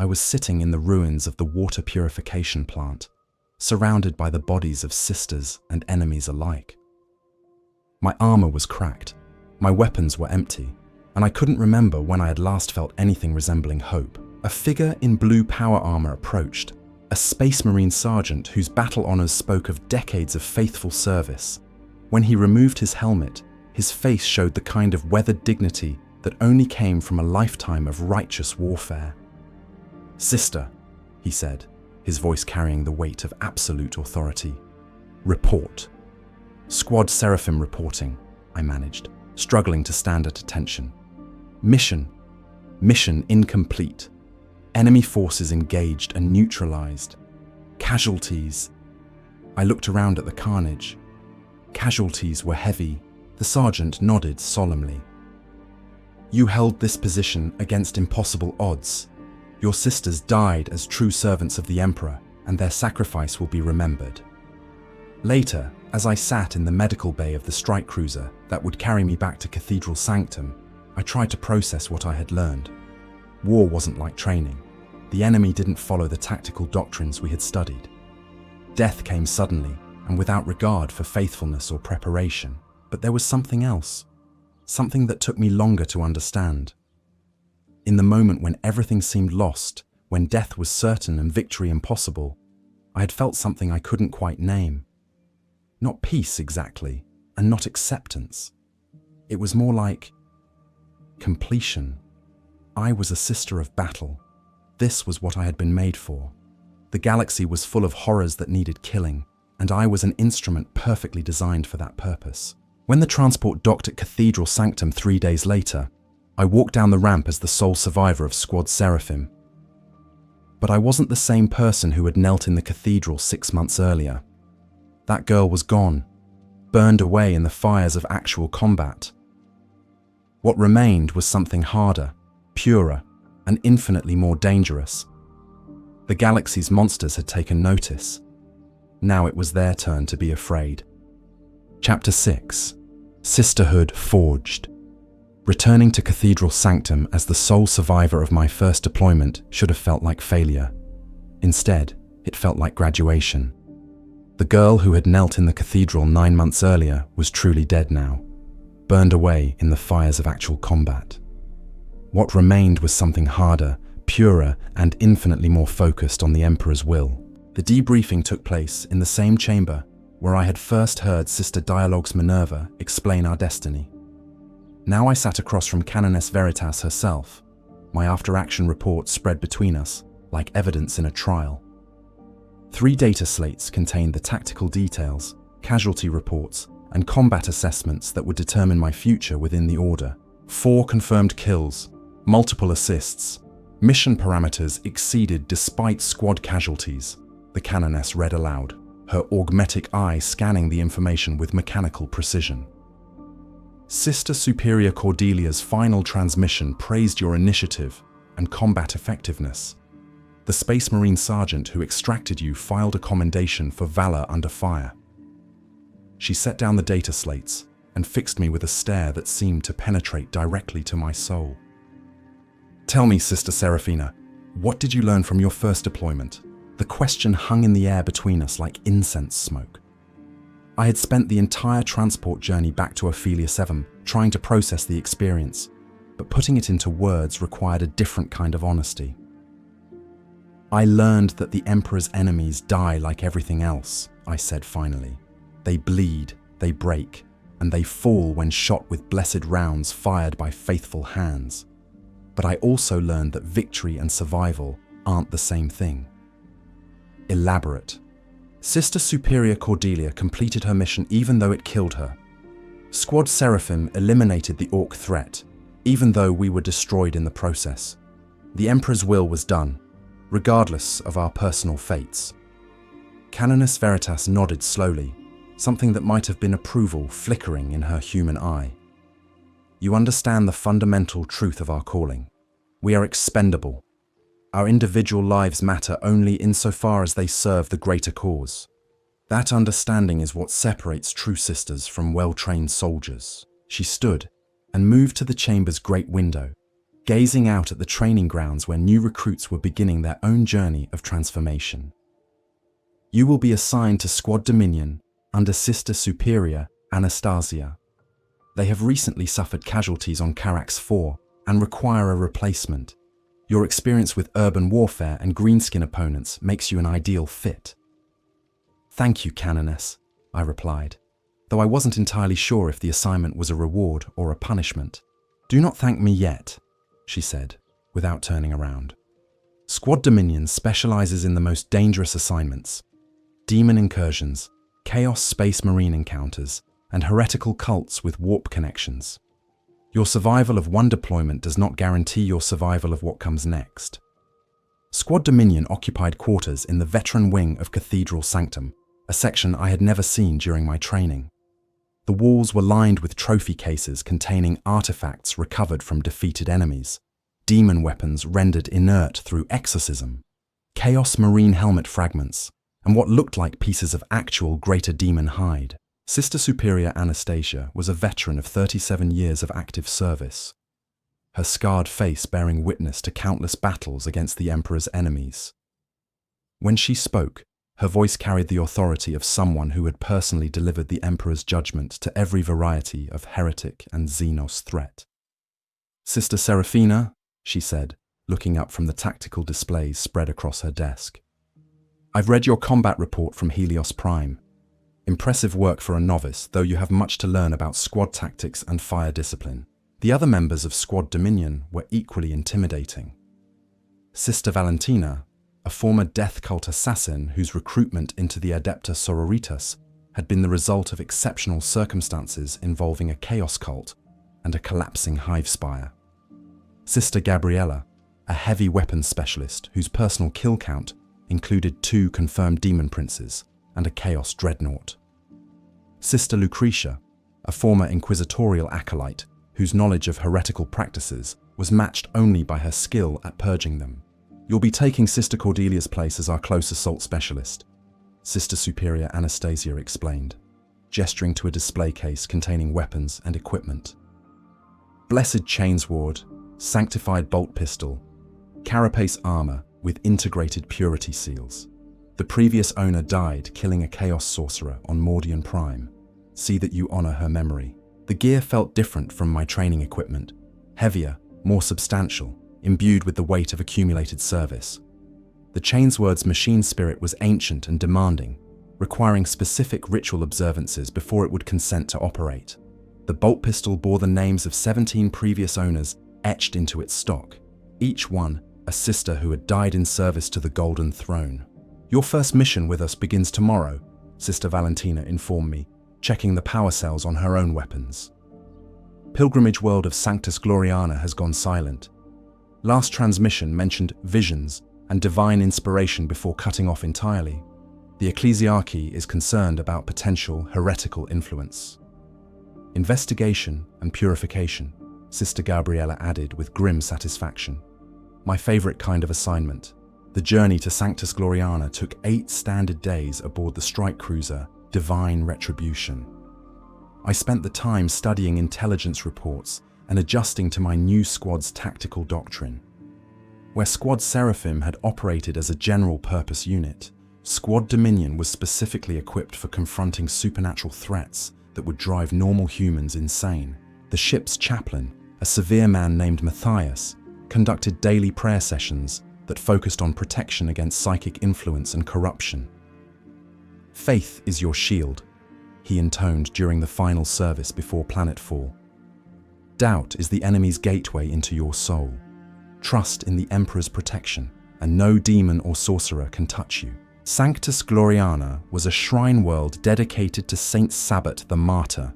I was sitting in the ruins of the water purification plant, surrounded by the bodies of sisters and enemies alike. My armor was cracked, my weapons were empty, and I couldn't remember when I had last felt anything resembling hope. A figure in blue power armor approached, a Space Marine sergeant whose battle honors spoke of decades of faithful service. When he removed his helmet, his face showed the kind of weathered dignity that only came from a lifetime of righteous warfare. "Sister," he said, his voice carrying the weight of absolute authority. "Report." "Squad Seraphim reporting," I managed, struggling to stand at attention. Mission incomplete. Enemy forces engaged and neutralized. Casualties." I looked around at the carnage. Casualties were heavy. The sergeant nodded solemnly. "You held this position against impossible odds. Your sisters died as true servants of the Emperor, and their sacrifice will be remembered." Later, as I sat in the medical bay of the strike cruiser that would carry me back to Cathedral Sanctum, I tried to process what I had learned. War wasn't like training. The enemy didn't follow the tactical doctrines we had studied. Death came suddenly and without regard for faithfulness or preparation. But there was something else, something that took me longer to understand. In the moment when everything seemed lost, when death was certain and victory impossible, I had felt something I couldn't quite name. Not peace exactly, and not acceptance. It was more like completion. I was a sister of battle. This was what I had been made for. The galaxy was full of horrors that needed killing, and I was an instrument perfectly designed for that purpose. When the transport docked at Cathedral Sanctum 3 days later, I walked down the ramp as the sole survivor of Squad Seraphim. But I wasn't the same person who had knelt in the cathedral 6 months earlier. That girl was gone, burned away in the fires of actual combat. What remained was something harder, purer, and infinitely more dangerous. The galaxy's monsters had taken notice. Now it was their turn to be afraid. Chapter 6. Sisterhood Forged. Returning to Cathedral Sanctum as the sole survivor of my first deployment should have felt like failure. Instead, it felt like graduation. The girl who had knelt in the cathedral 9 months earlier was truly dead now, burned away in the fires of actual combat. What remained was something harder, purer, and infinitely more focused on the Emperor's will. The debriefing took place in the same chamber where I had first heard Sister Dialogus Minerva explain our destiny. Now I sat across from Canoness Veritas herself, my after-action report spread between us like evidence in a trial. 3 data slates contained the tactical details, casualty reports, and combat assessments that would determine my future within the Order. 4 confirmed kills, multiple assists, mission parameters exceeded despite squad casualties, the Canoness read aloud, her augmetic eye scanning the information with mechanical precision. Sister Superior Cordelia's final transmission praised your initiative and combat effectiveness. The Space Marine Sergeant who extracted you filed a commendation for valor under fire. She set down the data slates and fixed me with a stare that seemed to penetrate directly to my soul. "Tell me, Sister Seraphina, what did you learn from your first deployment?" The question hung in the air between us like incense smoke. I had spent the entire transport journey back to Ophelia 7 trying to process the experience, but putting it into words required a different kind of honesty. I learned that the Emperor's enemies die like everything else, I said finally. They bleed, they break, and they fall when shot with blessed rounds fired by faithful hands. But I also learned that victory and survival aren't the same thing. Elaborate. Sister Superior Cordelia completed her mission even though it killed her. Squad Seraphim eliminated the Orc threat, even though we were destroyed in the process. The Emperor's will was done, regardless of our personal fates. Canoness Veritas nodded slowly, something that might have been approval flickering in her human eye. You understand the fundamental truth of our calling. We are expendable. Our individual lives matter only insofar as they serve the greater cause. That understanding is what separates true sisters from well-trained soldiers. She stood and moved to the chamber's great window, gazing out at the training grounds where new recruits were beginning their own journey of transformation. You will be assigned to Squad Dominion under Sister Superior Anastasia. They have recently suffered casualties on Carax 4 and require a replacement. Your experience with urban warfare and greenskin opponents makes you an ideal fit. Thank you, Canoness, I replied, though I wasn't entirely sure if the assignment was a reward or a punishment. Do not thank me yet, she said, without turning around. Squad Dominion specializes in the most dangerous assignments: demon incursions, chaos space marine encounters, and heretical cults with warp connections. Your survival of one deployment does not guarantee your survival of what comes next. Squad Dominion occupied quarters in the veteran wing of Cathedral Sanctum, a section I had never seen during my training. The walls were lined with trophy cases containing artifacts recovered from defeated enemies, demon weapons rendered inert through exorcism, chaos marine helmet fragments, and what looked like pieces of actual greater demon hide. Sister Superior Anastasia was a veteran of 37 years of active service, her scarred face bearing witness to countless battles against the Emperor's enemies. When she spoke, her voice carried the authority of someone who had personally delivered the Emperor's judgment to every variety of heretic and Xenos threat. Sister Seraphina, she said, looking up from the tactical displays spread across her desk. I've read your combat report from Helios Prime. Impressive work for a novice, though you have much to learn about squad tactics and fire discipline. The other members of Squad Dominion were equally intimidating. Sister Valentina, a former death cult assassin whose recruitment into the Adepta Sororitas had been the result of exceptional circumstances involving a chaos cult and a collapsing hive spire. Sister Gabriella, a heavy weapons specialist whose personal kill count included 2 confirmed demon princes and a chaos dreadnought. Sister Lucretia, a former inquisitorial acolyte whose knowledge of heretical practices was matched only by her skill at purging them. You'll be taking Sister Cordelia's place as our close assault specialist, Sister Superior Anastasia explained, gesturing to a display case containing weapons and equipment. Blessed Chainsword, sanctified bolt pistol, carapace armor with integrated purity seals. The previous owner died killing a chaos sorcerer on Mordian Prime. See that you honor her memory. The gear felt different from my training equipment, heavier, more substantial, imbued with the weight of accumulated service. The Chainsword's machine spirit was ancient and demanding, requiring specific ritual observances before it would consent to operate. The bolt pistol bore the names of 17 previous owners etched into its stock, each one a sister who had died in service to the Golden Throne. Your first mission with us begins tomorrow, Sister Valentina informed me, checking the power cells on her own weapons. Pilgrimage World of Sanctus Gloriana has gone silent. Last transmission mentioned visions and divine inspiration before cutting off entirely. The Ecclesiarchy is concerned about potential heretical influence. Investigation and purification, Sister Gabriella added with grim satisfaction. My favorite kind of assignment. The journey to Sanctus Gloriana took 8 standard days aboard the strike cruiser Divine Retribution. I spent the time studying intelligence reports and adjusting to my new squad's tactical doctrine. Where Squad Seraphim had operated as a general-purpose unit, Squad Dominion was specifically equipped for confronting supernatural threats that would drive normal humans insane. The ship's chaplain, a severe man named Matthias, conducted daily prayer sessions that focused on protection against psychic influence and corruption. "Faith is your shield," he intoned during the final service before planetfall. "Doubt is the enemy's gateway into your soul. Trust in the Emperor's protection, and no demon or sorcerer can touch you." Sanctus Gloriana was a shrine world dedicated to Saint Sabbat the Martyr,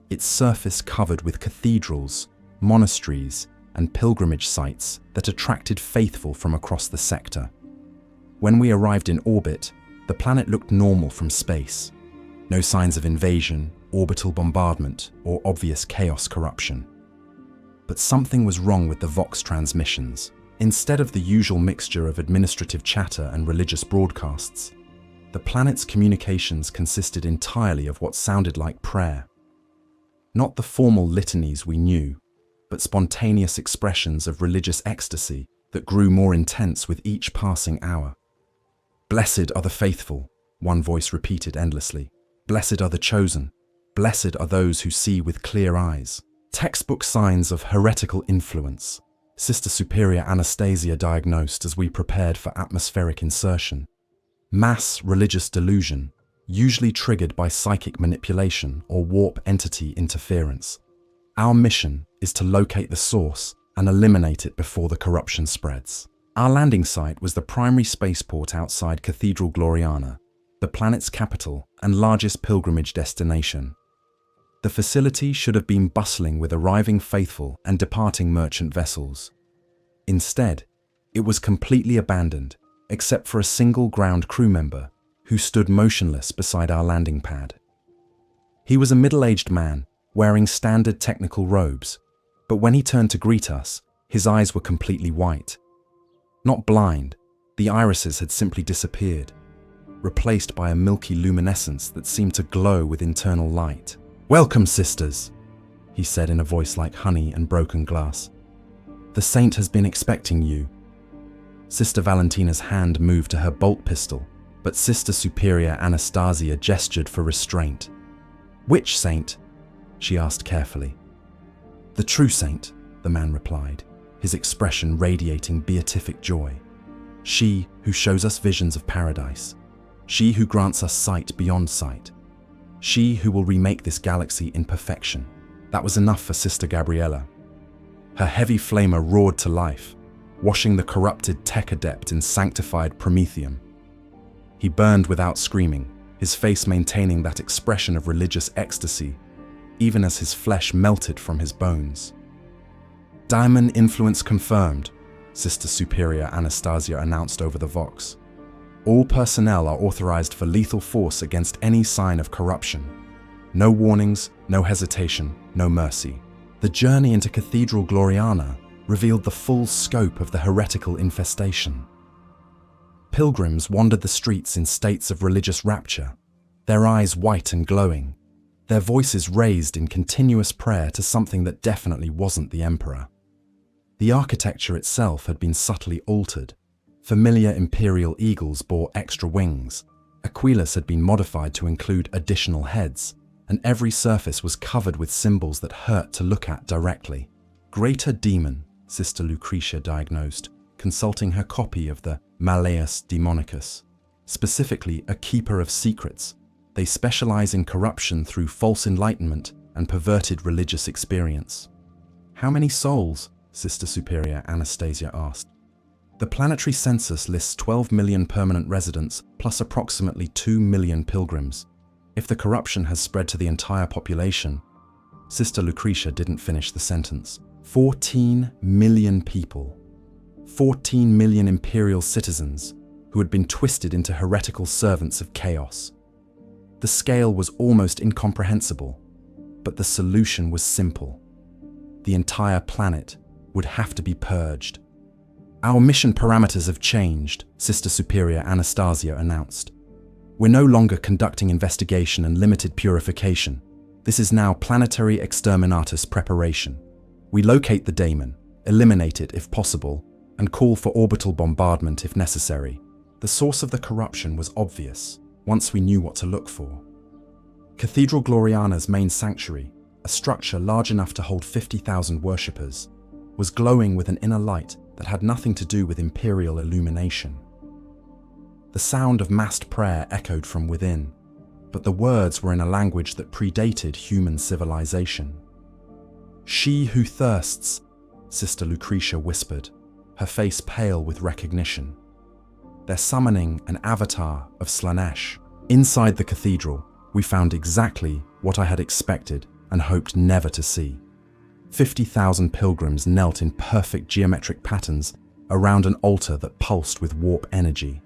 its surface covered with cathedrals, monasteries, and pilgrimage sites that attracted faithful from across the sector. When we arrived in orbit, the planet looked normal from space. No signs of invasion, orbital bombardment, or obvious chaos corruption. But something was wrong with the Vox transmissions. Instead of the usual mixture of administrative chatter and religious broadcasts, the planet's communications consisted entirely of what sounded like prayer. Not the formal litanies we knew, but spontaneous expressions of religious ecstasy that grew more intense with each passing hour. "Blessed are the faithful," one voice repeated endlessly. "Blessed are the chosen. Blessed are those who see with clear eyes." Textbook signs of heretical influence, Sister Superior Anastasia diagnosed as we prepared for atmospheric insertion. Mass religious delusion, usually triggered by psychic manipulation or warp entity interference. Our mission is to locate the source and eliminate it before the corruption spreads. Our landing site was the primary spaceport outside Cathedral Gloriana, the planet's capital and largest pilgrimage destination. The facility should have been bustling with arriving faithful and departing merchant vessels. Instead, it was completely abandoned, except for a single ground crew member who stood motionless beside our landing pad. He was a middle-aged man, wearing standard technical robes, but when he turned to greet us, his eyes were completely white. Not blind, the irises had simply disappeared, replaced by a milky luminescence that seemed to glow with internal light. "Welcome, sisters," he said in a voice like honey and broken glass. "The saint has been expecting you." Sister Valentina's hand moved to her bolt pistol, but Sister Superior Anastasia gestured for restraint. "Which saint?" she asked carefully. "The true saint," the man replied, his expression radiating beatific joy. "She who shows us visions of paradise. She who grants us sight beyond sight. She who will remake this galaxy in perfection." That was enough for Sister Gabriella. Her heavy flamer roared to life, washing the corrupted tech adept in sanctified promethium. He burned without screaming, his face maintaining that expression of religious ecstasy, even as his flesh melted from his bones. "Diamond influence confirmed," Sister Superior Anastasia announced over the Vox. "All personnel are authorized for lethal force against any sign of corruption. No warnings, no hesitation, no mercy." The journey into Cathedral Gloriana revealed the full scope of the heretical infestation. Pilgrims wandered the streets in states of religious rapture, their eyes white and glowing, their voices raised in continuous prayer to something that definitely wasn't the Emperor. The architecture itself had been subtly altered. Familiar imperial eagles bore extra wings, Aquilas had been modified to include additional heads, and every surface was covered with symbols that hurt to look at directly. "Greater demon," Sister Lucretia diagnosed, consulting her copy of the Malleus Demonicus. Specifically, a keeper of secrets. They specialize in corruption through false enlightenment and perverted religious experience. "How many souls?" Sister Superior Anastasia asked. "The planetary census lists 12 million permanent residents plus approximately 2 million pilgrims. If the corruption has spread to the entire population..." Sister Lucretia didn't finish the sentence. 14 million people. 14 million imperial citizens who had been twisted into heretical servants of chaos. The scale was almost incomprehensible, but the solution was simple. The entire planet would have to be purged. "Our mission parameters have changed," Sister Superior Anastasia announced. "We're no longer conducting investigation and limited purification. This is now planetary exterminatus preparation. We locate the daemon, eliminate it if possible, and call for orbital bombardment if necessary." The source of the corruption was obvious once we knew what to look for. Cathedral Gloriana's main sanctuary, a structure large enough to hold 50,000 worshippers, was glowing with an inner light that had nothing to do with imperial illumination. The sound of massed prayer echoed from within, but the words were in a language that predated human civilization. "She who thirsts," Sister Lucretia whispered, her face pale with recognition. They're summoning an avatar of Slaanesh. Inside the cathedral, we found exactly what I had expected and hoped never to see. 50,000 pilgrims knelt in perfect geometric patterns around an altar that pulsed with warp energy.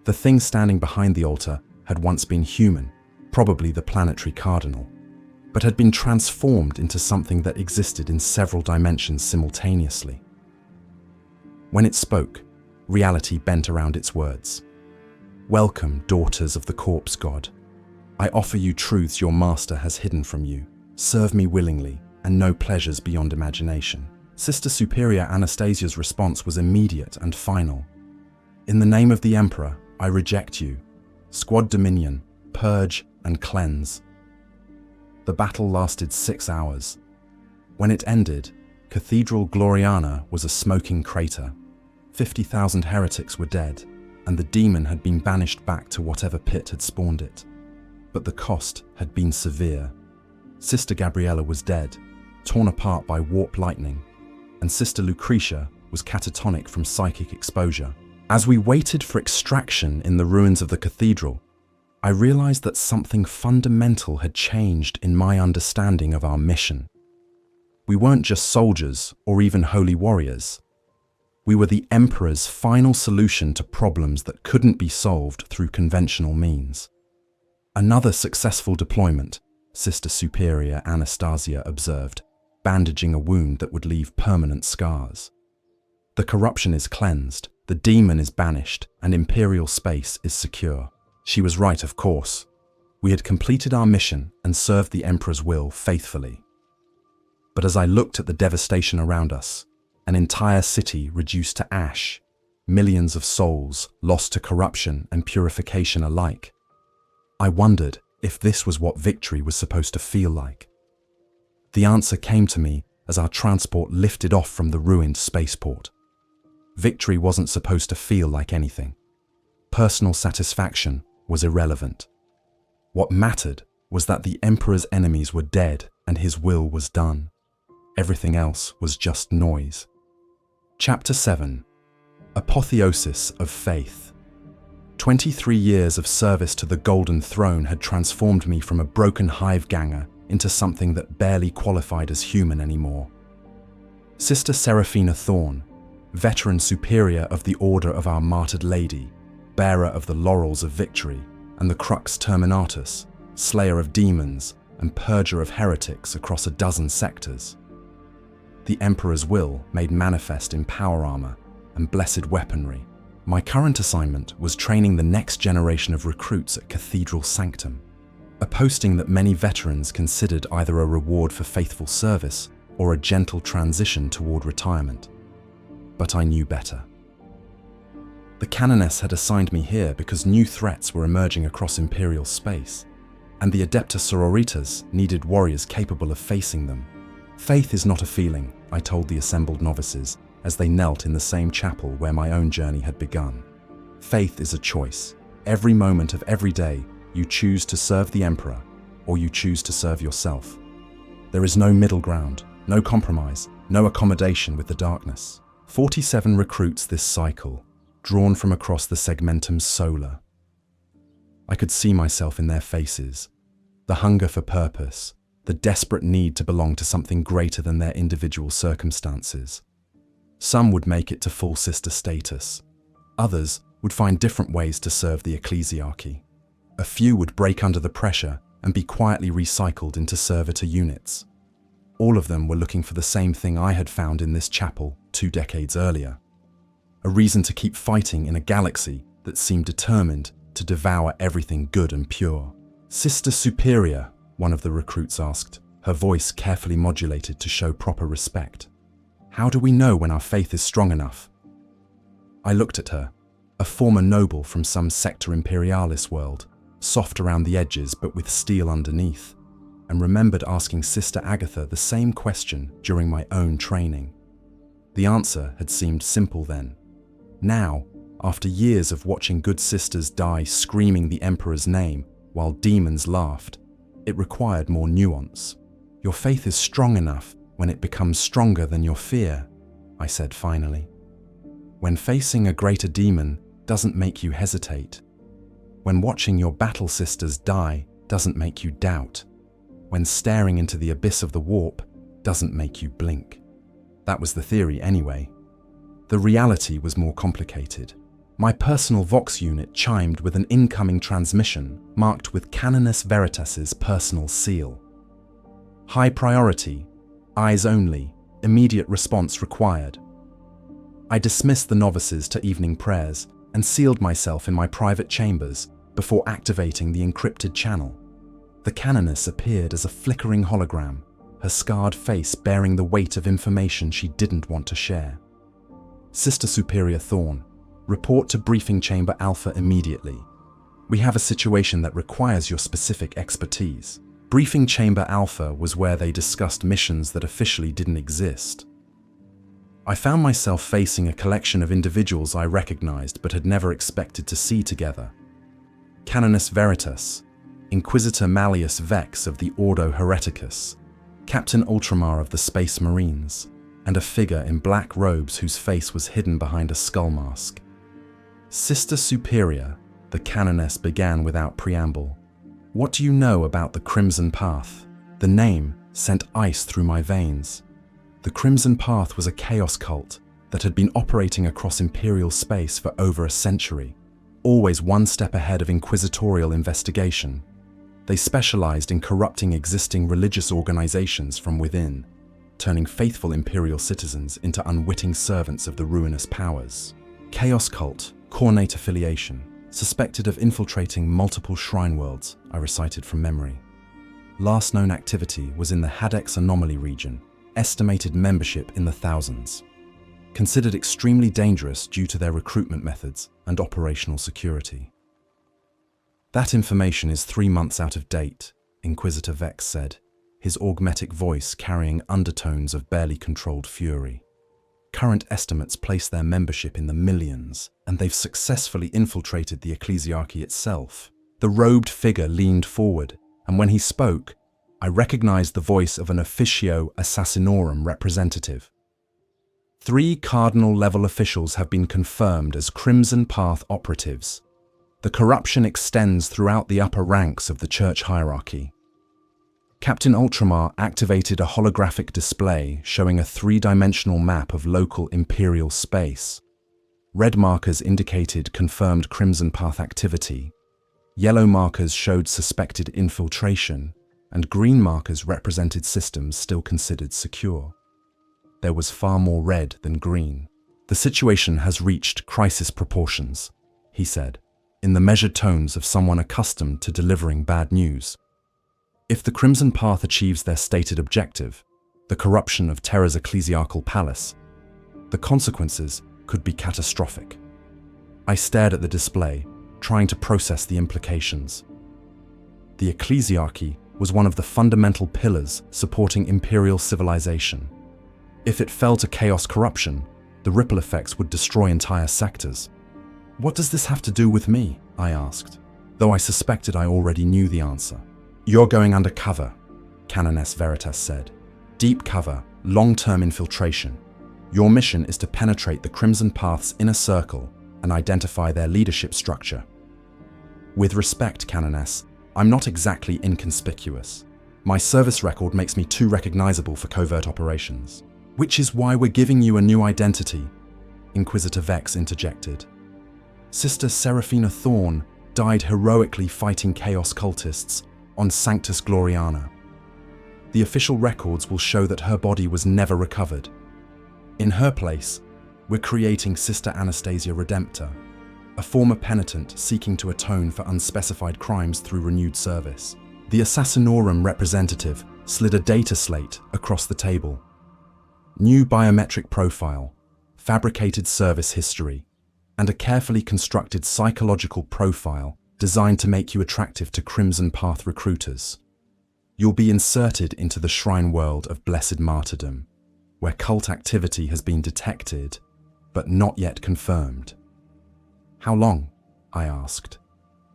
The thing standing behind the altar had once been human, probably the planetary cardinal, but had been transformed into something that existed in several dimensions simultaneously. When it spoke, reality bent around its words. "Welcome, daughters of the corpse god. I offer you truths your master has hidden from you. Serve me willingly, and know pleasures beyond imagination." Sister Superior Anastasia's response was immediate and final. "In the name of the Emperor, I reject you. Squad Dominion, purge and cleanse." The battle lasted 6 hours. When it ended, Cathedral Gloriana was a smoking crater. 50,000 heretics were dead, and the demon had been banished back to whatever pit had spawned it. But the cost had been severe. Sister Gabriella was dead, torn apart by warp lightning, and Sister Lucretia was catatonic from psychic exposure. As we waited for extraction in the ruins of the cathedral, I realized that something fundamental had changed in my understanding of our mission. We weren't just soldiers or even holy warriors. We were the Emperor's final solution to problems that couldn't be solved through conventional means. "Another successful deployment," Sister Superior Anastasia observed, bandaging a wound that would leave permanent scars. "The corruption is cleansed, the demon is banished, and Imperial space is secure." She was right, of course. We had completed our mission and served the Emperor's will faithfully. But as I looked at the devastation around us, an entire city reduced to ash, millions of souls lost to corruption and purification alike, I wondered if this was what victory was supposed to feel like. The answer came to me as our transport lifted off from the ruined spaceport. Victory wasn't supposed to feel like anything. Personal satisfaction was irrelevant. What mattered was that the Emperor's enemies were dead and his will was done. Everything else was just noise. Chapter 7. Apotheosis of Faith. 23 years of service to the Golden Throne had transformed me from a broken hive ganger into something that barely qualified as human anymore. Sister Seraphina Thorne, veteran superior of the Order of Our Martyred Lady, bearer of the laurels of victory, and the Crux Terminatus, slayer of demons and purger of heretics across a dozen sectors. The Emperor's will made manifest in power armor and blessed weaponry. My current assignment was training the next generation of recruits at Cathedral Sanctum, a posting that many veterans considered either a reward for faithful service or a gentle transition toward retirement. But I knew better. The Canoness had assigned me here because new threats were emerging across Imperial space, and the Adepta Sororitas needed warriors capable of facing them. "Faith is not a feeling," I told the assembled novices as they knelt in the same chapel where my own journey had begun. "Faith is a choice. Every moment of every day, you choose to serve the Emperor, or you choose to serve yourself. There is no middle ground, no compromise, no accommodation with the darkness." 47 recruits this cycle, drawn from across the segmentum solar. I could see myself in their faces, the hunger for purpose, the desperate need to belong to something greater than their individual circumstances. Some would make it to full sister status. Others would find different ways to serve the ecclesiarchy. A few would break under the pressure and be quietly recycled into servitor units. All of them were looking for the same thing I had found in this chapel 2 decades earlier. A reason to keep fighting in a galaxy that seemed determined to devour everything good and pure. "Sister Superior," one of the recruits asked, her voice carefully modulated to show proper respect. "How do we know when our faith is strong enough?" I looked at her, a former noble from some Sector Imperialis world, soft around the edges but with steel underneath, and remembered asking Sister Agatha the same question during my own training. The answer had seemed simple then. Now, after years of watching good sisters die screaming the Emperor's name while demons laughed, it required more nuance. "Your faith is strong enough when it becomes stronger than your fear," I said finally. "When facing a greater demon doesn't make you hesitate. When watching your battle sisters die doesn't make you doubt. When staring into the abyss of the warp doesn't make you blink." That was the theory anyway. The reality was more complicated. My personal Vox unit chimed with an incoming transmission marked with Canoness Veritas's personal seal. "High priority, eyes only, immediate response required." I dismissed the novices to evening prayers and sealed myself in my private chambers before activating the encrypted channel. The Canoness appeared as a flickering hologram, her scarred face bearing the weight of information she didn't want to share. "Sister Superior Thorne, report to Briefing Chamber Alpha immediately. We have a situation that requires your specific expertise." Briefing Chamber Alpha was where they discussed missions that officially didn't exist. I found myself facing a collection of individuals I recognized but had never expected to see together. Canoness Veritas, Inquisitor Malleus Vex of the Ordo Hereticus, Captain Ultramar of the Space Marines, and a figure in black robes whose face was hidden behind a skull mask. "Sister Superior," the Canoness began without preamble. "What do you know about the Crimson Path?" The name sent ice through my veins. The Crimson Path was a chaos cult that had been operating across Imperial space for over a century, always one step ahead of inquisitorial investigation. They specialized in corrupting existing religious organizations from within, turning faithful Imperial citizens into unwitting servants of the ruinous powers. Chaos cult, Cornate affiliation, suspected of infiltrating multiple shrine worlds, I recited from memory. Last known activity was in the Hadex Anomaly region, estimated membership in the thousands. Considered extremely dangerous due to their recruitment methods and operational security. "That information is 3 months out of date," Inquisitor Vex said, his augmetic voice carrying undertones of barely controlled fury. "Current estimates place their membership in the millions, and they've successfully infiltrated the ecclesiarchy itself." The robed figure leaned forward, and when he spoke, I recognized the voice of an Officio Assassinorum representative. 3 cardinal-level officials have been confirmed as Crimson Path operatives. The corruption extends throughout the upper ranks of the church hierarchy. Captain Ultramar activated a holographic display showing a 3-dimensional map of local Imperial space. Red markers indicated confirmed Crimson Path activity. Yellow markers showed suspected infiltration, and green markers represented systems still considered secure. There was far more red than green. "The situation has reached crisis proportions," he said, in the measured tones of someone accustomed to delivering bad news. "If the Crimson Path achieves their stated objective, the corruption of Terra's ecclesiarchal palace, the consequences could be catastrophic." I stared at the display, trying to process the implications. The ecclesiarchy was one of the fundamental pillars supporting Imperial civilization. If it fell to chaos corruption, the ripple effects would destroy entire sectors. "What does this have to do with me?" I asked, though I suspected I already knew the answer. "You're going undercover," Canoness Veritas said. "Deep cover, long-term infiltration. Your mission is to penetrate the Crimson Path's inner circle and identify their leadership structure." "With respect, Canoness, I'm not exactly inconspicuous. My service record makes me too recognizable for covert operations." "Which is why we're giving you a new identity," Inquisitor Vex interjected. "Sister Seraphina Thorne died heroically fighting chaos cultists on Sanctus Gloriana. The official records will show that her body was never recovered. In her place, we're creating Sister Anastasia Redempta, a former penitent seeking to atone for unspecified crimes through renewed service." The Assassinorum representative slid a data slate across the table. "New biometric profile, fabricated service history, and a carefully constructed psychological profile designed to make you attractive to Crimson Path recruiters. You'll be inserted into the shrine world of blessed martyrdom, where cult activity has been detected, but not yet confirmed. How long? I asked,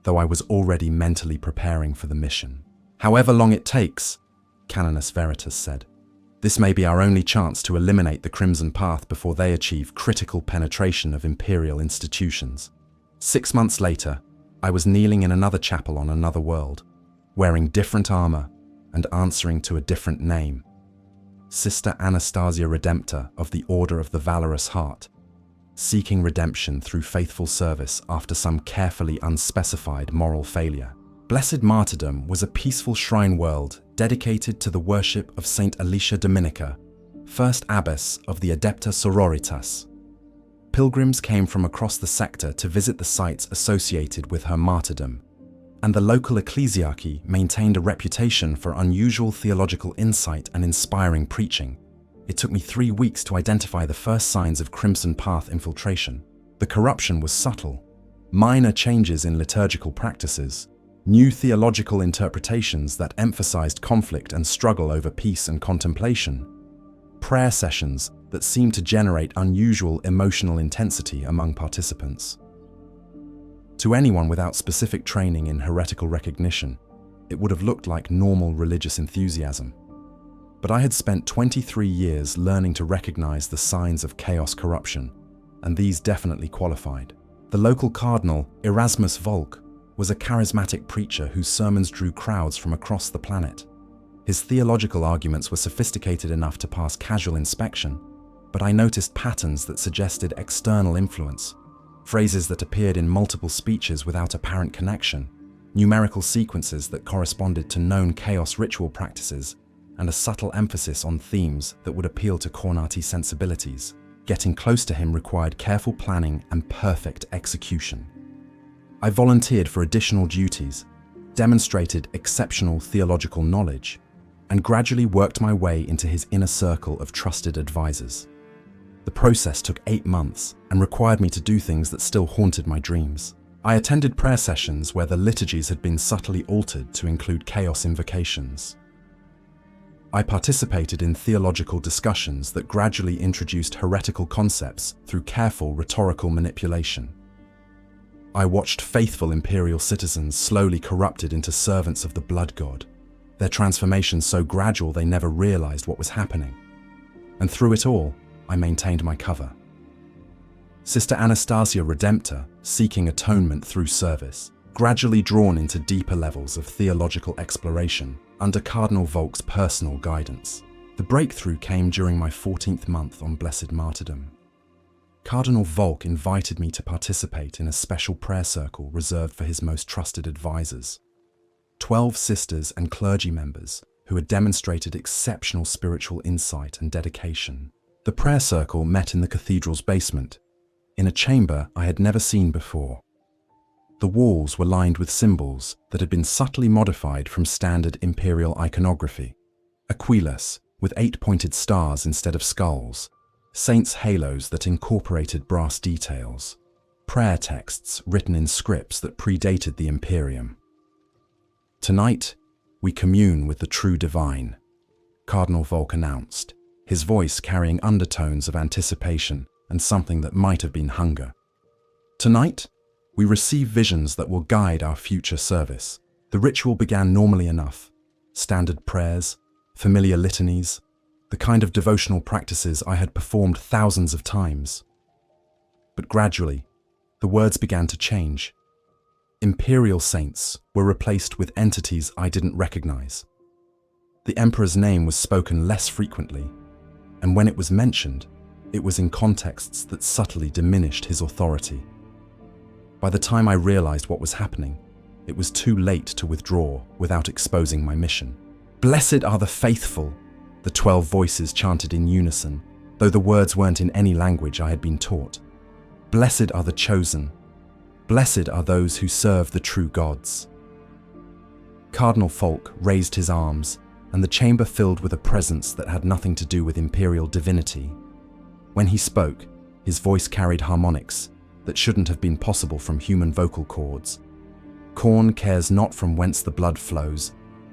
though I was already mentally preparing for the mission. However long it takes, Canoness Veritas said. This may be our only chance to eliminate the Crimson Path before they achieve critical penetration of Imperial institutions. 6 months later, I was kneeling in another chapel on another world, wearing different armor and answering to a different name. Sister Anastasia Redemptor of the Order of the Valorous Heart, seeking redemption through faithful service after some carefully unspecified moral failure. Blessed Martyrdom was a peaceful shrine world dedicated to the worship of Saint Alicia Dominica, first abbess of the Adepta Sororitas. Pilgrims came from across the sector to visit the sites associated with her martyrdom, and the local ecclesiarchy maintained a reputation for unusual theological insight and inspiring preaching. It took me 3 weeks to identify the first signs of Crimson Path infiltration. The corruption was subtle. Minor changes in liturgical practices, new theological interpretations that emphasized conflict and struggle over peace and contemplation, prayer sessions that seemed to generate unusual emotional intensity among participants. To anyone without specific training in heretical recognition, it would have looked like normal religious enthusiasm. But I had spent 23 years learning to recognize the signs of chaos corruption, and these definitely qualified. The local cardinal, Erasmus Volk, was a charismatic preacher whose sermons drew crowds from across the planet. His theological arguments were sophisticated enough to pass casual inspection, but I noticed patterns that suggested external influence, phrases that appeared in multiple speeches without apparent connection, numerical sequences that corresponded to known chaos ritual practices, and a subtle emphasis on themes that would appeal to Cornati sensibilities. Getting close to him required careful planning and perfect execution. I volunteered for additional duties, demonstrated exceptional theological knowledge, and gradually worked my way into his inner circle of trusted advisors. The process took 8 months and required me to do things that still haunted my dreams. I attended prayer sessions where the liturgies had been subtly altered to include chaos invocations. I participated in theological discussions that gradually introduced heretical concepts through careful rhetorical manipulation. I watched faithful imperial citizens slowly corrupted into servants of the blood god, their transformation so gradual they never realized what was happening. And through it all, I maintained my cover. Sister Anastasia Redemptor, seeking atonement through service, gradually drawn into deeper levels of theological exploration under Cardinal Volk's personal guidance. The breakthrough came during my 14th month on Blessed Martyrdom. Cardinal Volk invited me to participate in a special prayer circle reserved for his most trusted advisors, 12 sisters and clergy members who had demonstrated exceptional spiritual insight and dedication. The prayer circle met in the cathedral's basement, in a chamber I had never seen before. The walls were lined with symbols that had been subtly modified from standard imperial iconography. Aquilas, with 8-pointed stars instead of skulls, saints' halos that incorporated brass details, prayer texts written in scripts that predated the Imperium. Tonight, we commune with the true divine, Cardinal Volk announced, his voice carrying undertones of anticipation and something that might have been hunger. Tonight, we receive visions that will guide our future service. The ritual began normally enough. Standard prayers, familiar litanies, the kind of devotional practices I had performed thousands of times. But gradually, the words began to change. Imperial saints were replaced with entities I didn't recognize. The Emperor's name was spoken less frequently, and when it was mentioned, it was in contexts that subtly diminished his authority. By the time I realized what was happening, it was too late to withdraw without exposing my mission. Blessed are the faithful, the 12 voices chanted in unison, though the words weren't in any language I had been taught. Blessed are the chosen. Blessed are those who serve the true gods. Cardinal Volk raised his arms, and the chamber filled with a presence that had nothing to do with imperial divinity. When he spoke, his voice carried harmonics that shouldn't have been possible from human vocal cords. Corn cares not from whence the blood flows,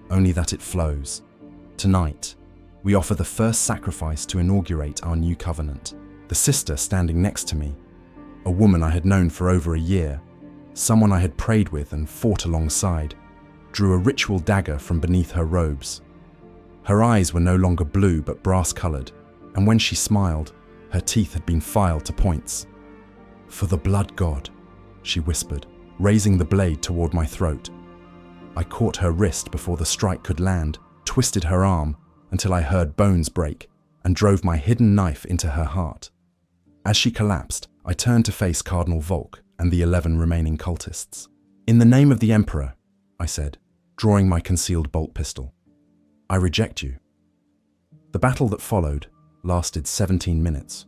only that it flows. Tonight, we offer the first sacrifice to inaugurate our new covenant. The sister standing next to me, a woman I had known for over a year, someone I had prayed with and fought alongside, drew a ritual dagger from beneath her robes. Her eyes were no longer blue but brass-colored, and when she smiled, her teeth had been filed to points. "For the blood god," she whispered, raising the blade toward my throat. I caught her wrist before the strike could land, twisted her arm until I heard bones break, and drove my hidden knife into her heart. As she collapsed, I turned to face Cardinal Volk and the 11 remaining cultists. "In the name of the Emperor," I said, drawing my concealed bolt pistol, "I reject you." The battle that followed lasted 17 minutes.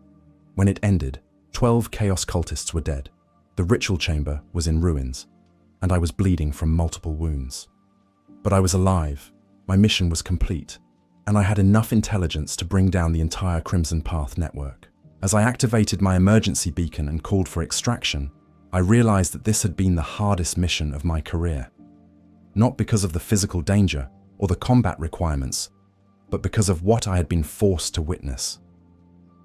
When it ended, 12 Chaos cultists were dead. The ritual chamber was in ruins, and I was bleeding from multiple wounds. But I was alive, my mission was complete, and I had enough intelligence to bring down the entire Crimson Path network. As I activated my emergency beacon and called for extraction, I realized that this had been the hardest mission of my career. Not because of the physical danger or the combat requirements, but because of what I had been forced to witness.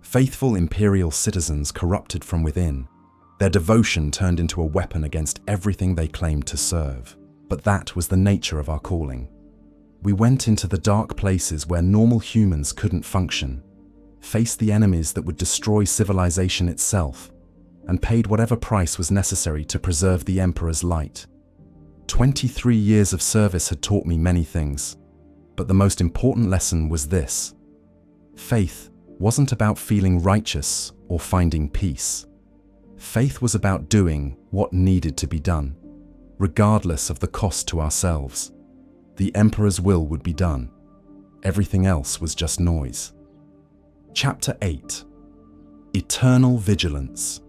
Faithful Imperial citizens corrupted from within, their devotion turned into a weapon against everything they claimed to serve. But that was the nature of our calling. We went into the dark places where normal humans couldn't function, faced the enemies that would destroy civilization itself, and paid whatever price was necessary to preserve the Emperor's light. 23 years of service had taught me many things, but the most important lesson was this: faith wasn't about feeling righteous or finding peace. Faith was about doing what needed to be done, regardless of the cost to ourselves. The Emperor's will would be done. Everything else was just noise. Chapter 8. Eternal Vigilance.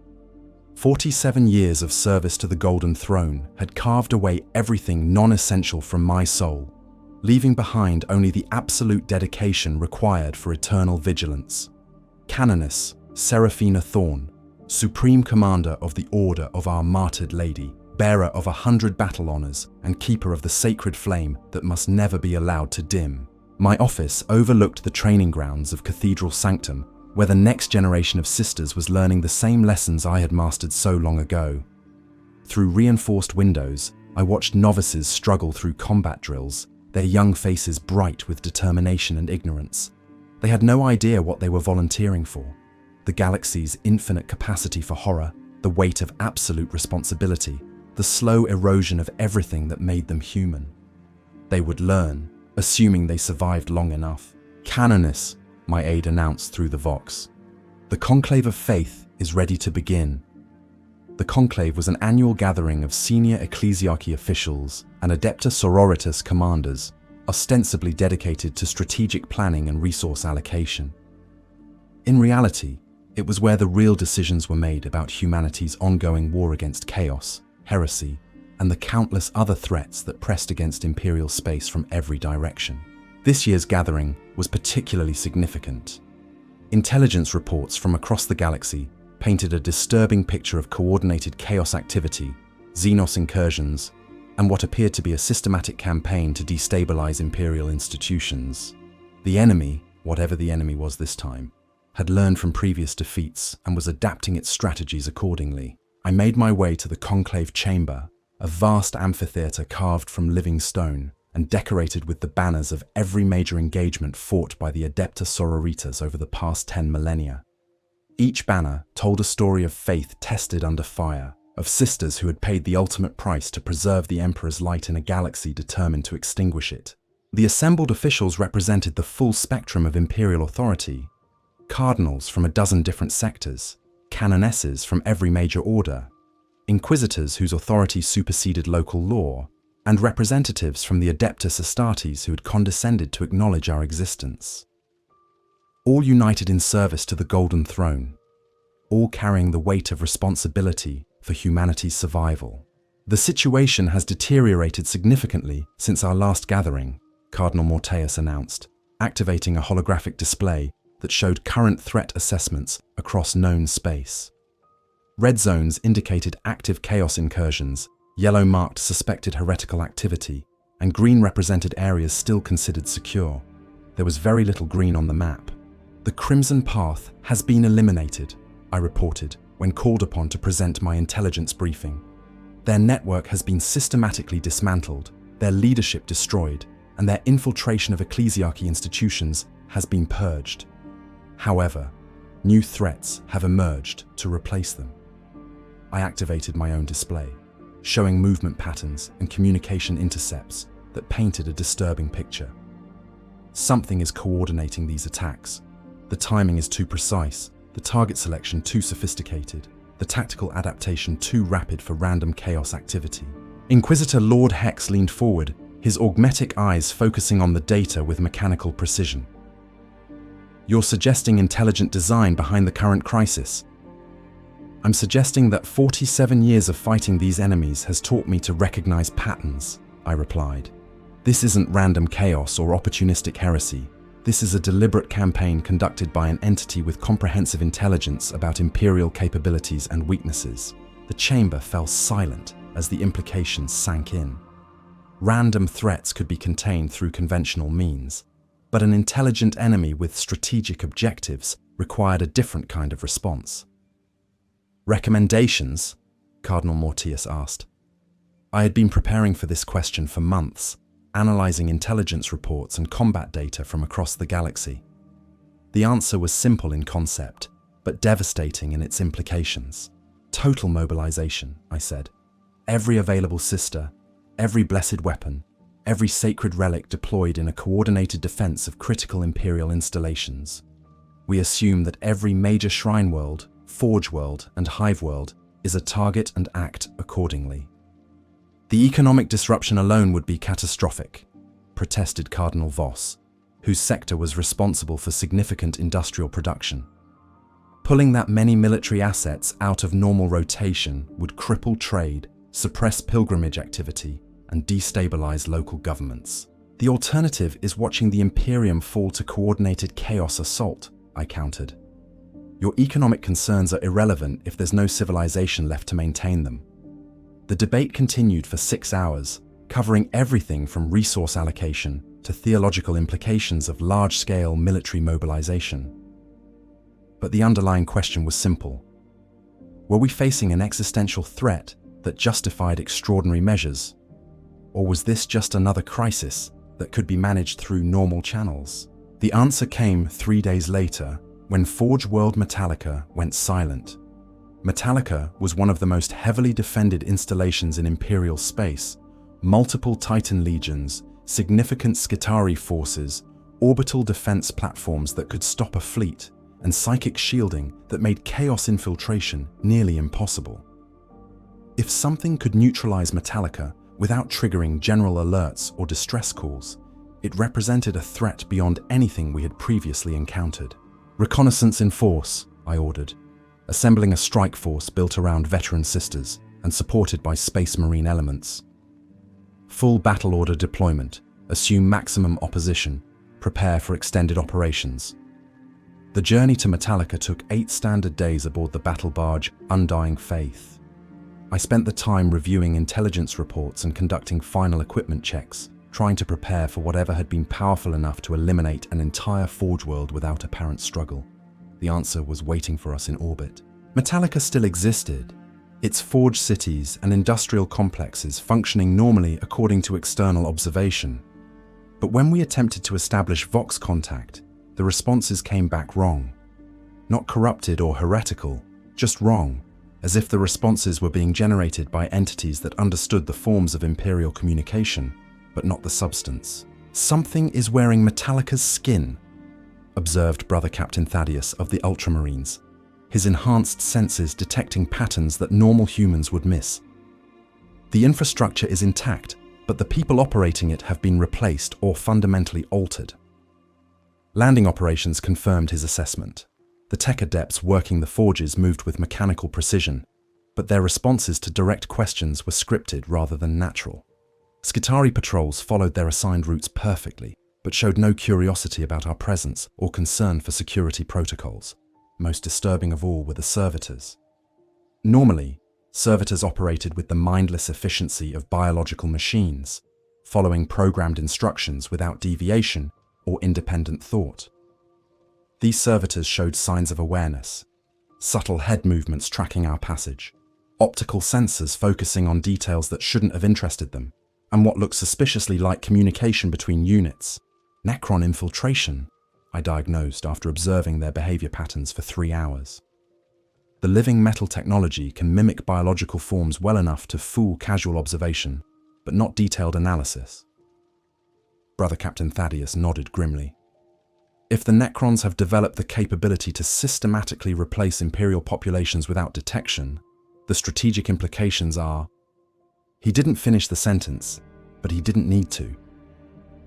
47 years of service to the Golden Throne had carved away everything non-essential from my soul, leaving behind only the absolute dedication required for eternal vigilance. Canoness Seraphina Thorne, Supreme Commander of the Order of Our Martyred Lady, bearer of 100 battle honors and keeper of the sacred flame that must never be allowed to dim. My office overlooked the training grounds of Cathedral Sanctum, where the next generation of sisters was learning the same lessons I had mastered so long ago. Through reinforced windows, I watched novices struggle through combat drills, their young faces bright with determination and ignorance. They had no idea what they were volunteering for: the galaxy's infinite capacity for horror, the weight of absolute responsibility, the slow erosion of everything that made them human. They would learn, assuming they survived long enough. "Canoness," my aide announced through the Vox, "the Conclave of Faith is ready to begin." The Conclave was an annual gathering of senior ecclesiarchy officials and Adepta Sororitas commanders, ostensibly dedicated to strategic planning and resource allocation. In reality, it was where the real decisions were made about humanity's ongoing war against chaos, heresy, and the countless other threats that pressed against Imperial space from every direction. This year's gathering was particularly significant. Intelligence reports from across the galaxy painted a disturbing picture of coordinated chaos activity, Xenos incursions, and what appeared to be a systematic campaign to destabilize Imperial institutions. The enemy, whatever the enemy was this time, had learned from previous defeats and was adapting its strategies accordingly. I made my way to the Conclave Chamber, a vast amphitheater carved from living stone and decorated with the banners of every major engagement fought by the Adepta Sororitas over the past 10 millennia. Each banner told a story of faith tested under fire, of sisters who had paid the ultimate price to preserve the Emperor's light in a galaxy determined to extinguish it. The assembled officials represented the full spectrum of Imperial authority: cardinals from a dozen different sectors, canonesses from every major order, inquisitors whose authority superseded local law, and representatives from the Adepta Astartes who had condescended to acknowledge our existence. All united in service to the Golden Throne, all carrying the weight of responsibility for humanity's survival. "The situation has deteriorated significantly since our last gathering," Cardinal Morteus announced, activating a holographic display that showed current threat assessments across known space. Red zones indicated active chaos incursions, yellow marked suspected heretical activity, and green represented areas still considered secure. There was very little green on the map. "The Crimson Path has been eliminated," I reported when called upon to present my intelligence briefing. "Their network has been systematically dismantled, their leadership destroyed, and their infiltration of ecclesiarchy institutions has been purged. However, new threats have emerged to replace them." I activated my own display, showing movement patterns and communication intercepts that painted a disturbing picture. Something is coordinating these attacks. The timing is too precise, the target selection too sophisticated, the tactical adaptation too rapid for random chaos activity. Inquisitor Lord Hex leaned forward, his augmetic eyes focusing on the data with mechanical precision. "You're suggesting intelligent design behind the current crisis?" "I'm suggesting that 47 years of fighting these enemies has taught me to recognize patterns," I replied. "This isn't random chaos or opportunistic heresy. This is a deliberate campaign conducted by an entity with comprehensive intelligence about Imperial capabilities and weaknesses." The chamber fell silent as the implications sank in. Random threats could be contained through conventional means, but an intelligent enemy with strategic objectives required a different kind of response. "Recommendations?" Cardinal Mortius asked. I had been preparing for this question for months, analyzing intelligence reports and combat data from across the galaxy. The answer was simple in concept, but devastating in its implications. "Total mobilization," I said. "Every available sister, every blessed weapon, every sacred relic deployed in a coordinated defense of critical Imperial installations. We assume that every major shrine world, forge world, and hive world is a target and act accordingly." "The economic disruption alone would be catastrophic," protested Cardinal Voss, whose sector was responsible for significant industrial production. "Pulling that many military assets out of normal rotation would cripple trade, suppress pilgrimage activity, and destabilize local governments. The alternative is watching the Imperium fall to coordinated chaos assault," I countered. "Your economic concerns are irrelevant if there's no civilization left to maintain them." The debate continued for 6 hours, covering everything from resource allocation to theological implications of large-scale military mobilization. But the underlying question was simple. Were we facing an existential threat that justified extraordinary measures? Or was this just another crisis that could be managed through normal channels? The answer came 3 days later, when Forge World Metallica went silent. Metallica was one of the most heavily defended installations in Imperial space. Multiple Titan legions, significant Skitarii forces, orbital defense platforms that could stop a fleet, and psychic shielding that made chaos infiltration nearly impossible. If something could neutralize Metallica without triggering general alerts or distress calls, it represented a threat beyond anything we had previously encountered. "Reconnaissance in force," I ordered, assembling a strike force built around veteran sisters and supported by Space Marine elements. "Full battle order deployment, assume maximum opposition, prepare for extended operations." The journey to Metallica took 8 standard days aboard the battle barge Undying Faith. I spent the time reviewing intelligence reports and conducting final equipment checks, trying to prepare for whatever had been powerful enough to eliminate an entire Forge world without apparent struggle. The answer was waiting for us in orbit. Metallica still existed, its forge cities and industrial complexes functioning normally according to external observation. But when we attempted to establish Vox contact, the responses came back wrong. Not corrupted or heretical, just wrong, as if the responses were being generated by entities that understood the forms of Imperial communication, but not the substance. "Something is wearing Metallica's skin," observed Brother Captain Thaddeus of the Ultramarines, his enhanced senses detecting patterns that normal humans would miss. "The infrastructure is intact, but the people operating it have been replaced or fundamentally altered." Landing operations confirmed his assessment. The tech adepts working the forges moved with mechanical precision, but their responses to direct questions were scripted rather than natural. Skitarii patrols followed their assigned routes perfectly, but showed no curiosity about our presence or concern for security protocols. Most disturbing of all were the servitors. Normally, servitors operated with the mindless efficiency of biological machines, following programmed instructions without deviation or independent thought. These servitors showed signs of awareness, subtle head movements tracking our passage, optical sensors focusing on details that shouldn't have interested them, and what looked suspiciously like communication between units. Necron infiltration, I diagnosed after observing their behavior patterns for 3 hours. The living metal technology can mimic biological forms well enough to fool casual observation, but not detailed analysis. Brother Captain Thaddeus nodded grimly. If the Necrons have developed the capability to systematically replace Imperial populations without detection, the strategic implications are... He didn't finish the sentence, but he didn't need to.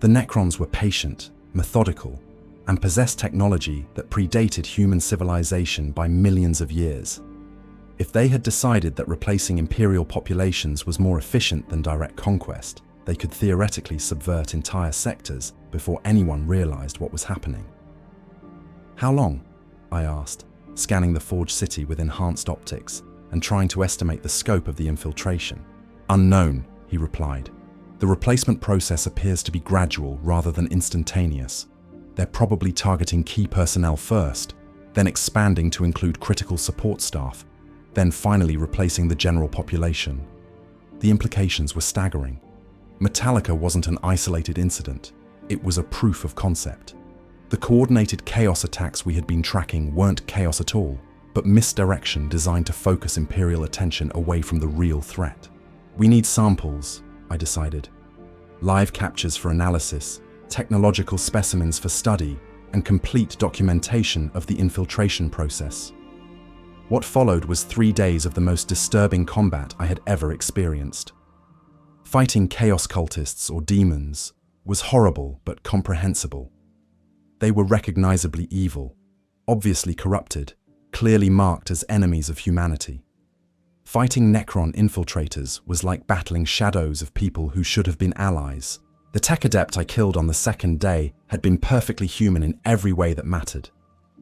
The Necrons were patient, methodical, and possessed technology that predated human civilization by millions of years. If they had decided that replacing Imperial populations was more efficient than direct conquest, they could theoretically subvert entire sectors before anyone realized what was happening. How long? I asked, scanning the forged city with enhanced optics and trying to estimate the scope of the infiltration. Unknown, he replied. The replacement process appears to be gradual rather than instantaneous. They're probably targeting key personnel first, then expanding to include critical support staff, then finally replacing the general population. The implications were staggering. Metallica wasn't an isolated incident, it was a proof of concept. The coordinated chaos attacks we had been tracking weren't chaos at all, but misdirection designed to focus Imperial attention away from the real threat. We need samples, I decided. Live captures for analysis, technological specimens for study, and complete documentation of the infiltration process. What followed was 3 days of the most disturbing combat I had ever experienced. Fighting chaos cultists or demons was horrible but comprehensible. They were recognizably evil, obviously corrupted, clearly marked as enemies of humanity. Fighting Necron infiltrators was like battling shadows of people who should have been allies. The tech adept I killed on the second day had been perfectly human in every way that mattered.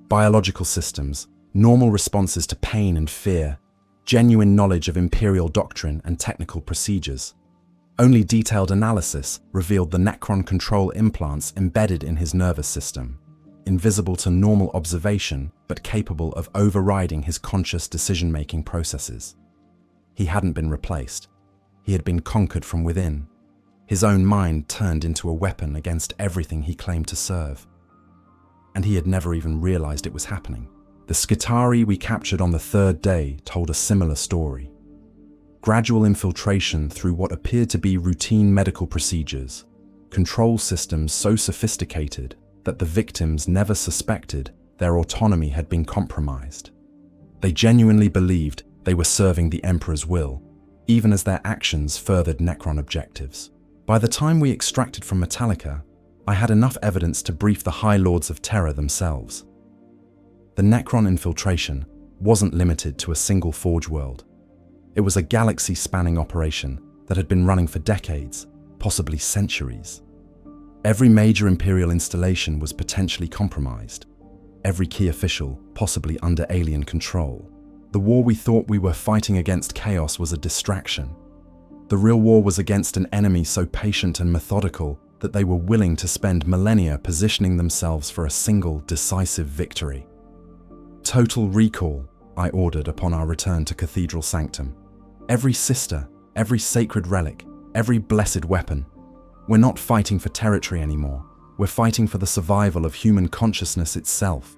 Biological systems, normal responses to pain and fear, genuine knowledge of Imperial doctrine and technical procedures. Only detailed analysis revealed the Necron control implants embedded in his nervous system, invisible to normal observation but capable of overriding his conscious decision-making processes. He hadn't been replaced. He had been conquered from within. His own mind turned into a weapon against everything he claimed to serve. And he had never even realized it was happening. The Skitarii we captured on the 3rd day told a similar story. Gradual infiltration through what appeared to be routine medical procedures, control systems so sophisticated that the victims never suspected their autonomy had been compromised. They genuinely believed they were serving the Emperor's will, even as their actions furthered Necron objectives. By the time we extracted from Metallica, I had enough evidence to brief the High Lords of Terror themselves. The Necron infiltration wasn't limited to a single Forge world. It was a galaxy-spanning operation that had been running for decades, possibly centuries. Every major Imperial installation was potentially compromised. Every key official possibly under alien control. The war we thought we were fighting against chaos was a distraction. The real war was against an enemy so patient and methodical that they were willing to spend millennia positioning themselves for a single, decisive victory. Total recall, I ordered upon our return to Cathedral Sanctum. Every sister, every sacred relic, every blessed weapon. We're not fighting for territory anymore. We're fighting for the survival of human consciousness itself.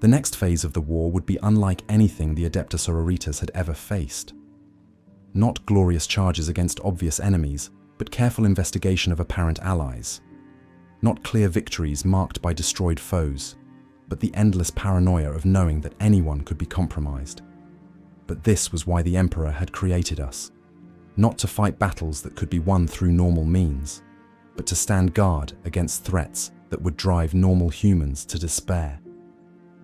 The next phase of the war would be unlike anything the Adepta Sororitas had ever faced. Not glorious charges against obvious enemies, but careful investigation of apparent allies. Not clear victories marked by destroyed foes, but the endless paranoia of knowing that anyone could be compromised. But this was why the Emperor had created us. Not to fight battles that could be won through normal means, but to stand guard against threats that would drive normal humans to despair.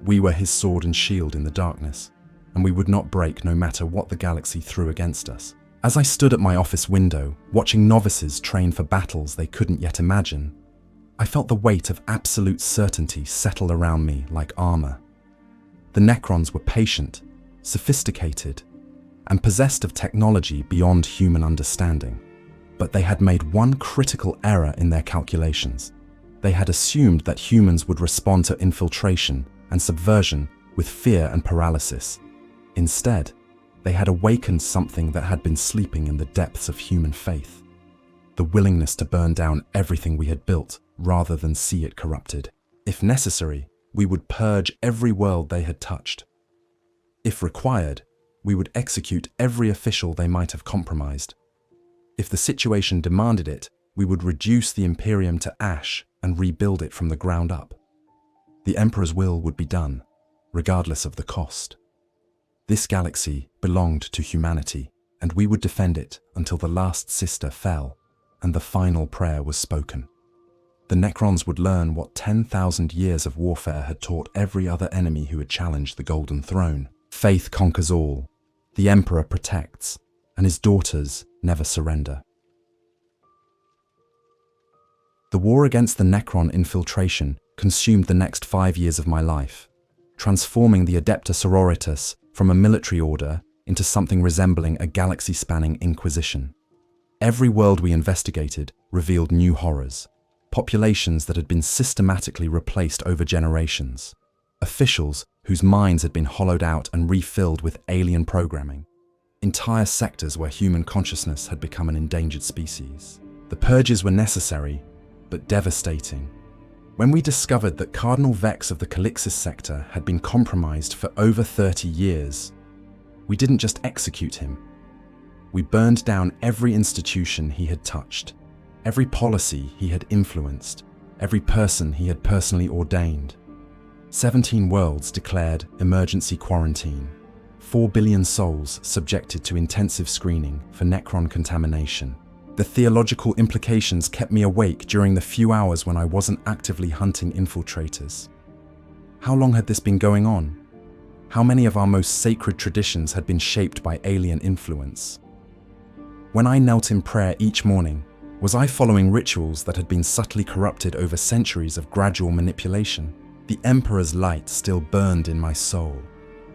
We were his sword and shield in the darkness, and we would not break no matter what the galaxy threw against us. As I stood at my office window, watching novices train for battles they couldn't yet imagine, I felt the weight of absolute certainty settle around me like armor. The Necrons were patient, sophisticated, and possessed of technology beyond human understanding. But they had made one critical error in their calculations. They had assumed that humans would respond to infiltration and subversion with fear and paralysis. Instead, they had awakened something that had been sleeping in the depths of human faith: the willingness to burn down everything we had built rather than see it corrupted. If necessary, we would purge every world they had touched. If required, we would execute every official they might have compromised. If the situation demanded it, we would reduce the Imperium to ash and rebuild it from the ground up. The Emperor's will would be done, regardless of the cost. This galaxy belonged to humanity, and we would defend it until the last sister fell and the final prayer was spoken. The Necrons would learn what 10,000 years of warfare had taught every other enemy who had challenged the Golden Throne. Faith conquers all, the Emperor protects, and his daughters never surrender. The war against the Necron infiltration consumed the next 5 years of my life, transforming the Adepta Sororitas from a military order into something resembling a galaxy-spanning inquisition. Every world we investigated revealed new horrors, populations that had been systematically replaced over generations, officials whose minds had been hollowed out and refilled with alien programming, entire sectors where human consciousness had become an endangered species. The purges were necessary, but devastating. When we discovered that Cardinal Vex of the Calixis sector had been compromised for over 30 years, we didn't just execute him. We burned down every institution he had touched, every policy he had influenced, every person he had personally ordained. 17 worlds declared emergency quarantine, 4 billion souls subjected to intensive screening for Necron contamination. The theological implications kept me awake during the few hours when I wasn't actively hunting infiltrators. How long had this been going on? How many of our most sacred traditions had been shaped by alien influence? When I knelt in prayer each morning, was I following rituals that had been subtly corrupted over centuries of gradual manipulation? The Emperor's light still burned in my soul,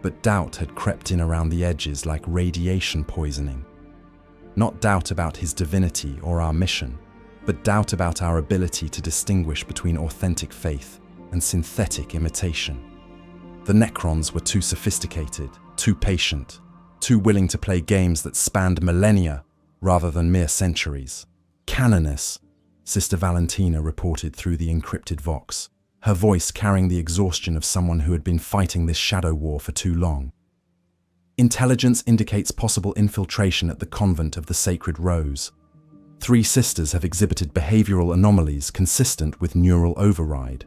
but doubt had crept in around the edges like radiation poisoning. Not doubt about his divinity or our mission, but doubt about our ability to distinguish between authentic faith and synthetic imitation. The Necrons were too sophisticated, too patient, too willing to play games that spanned millennia rather than mere centuries. Canoness, Sister Valentina reported through the encrypted Vox, her voice carrying the exhaustion of someone who had been fighting this shadow war for too long. Intelligence indicates possible infiltration at the Convent of the Sacred Rose. 3 sisters have exhibited behavioral anomalies consistent with neural override.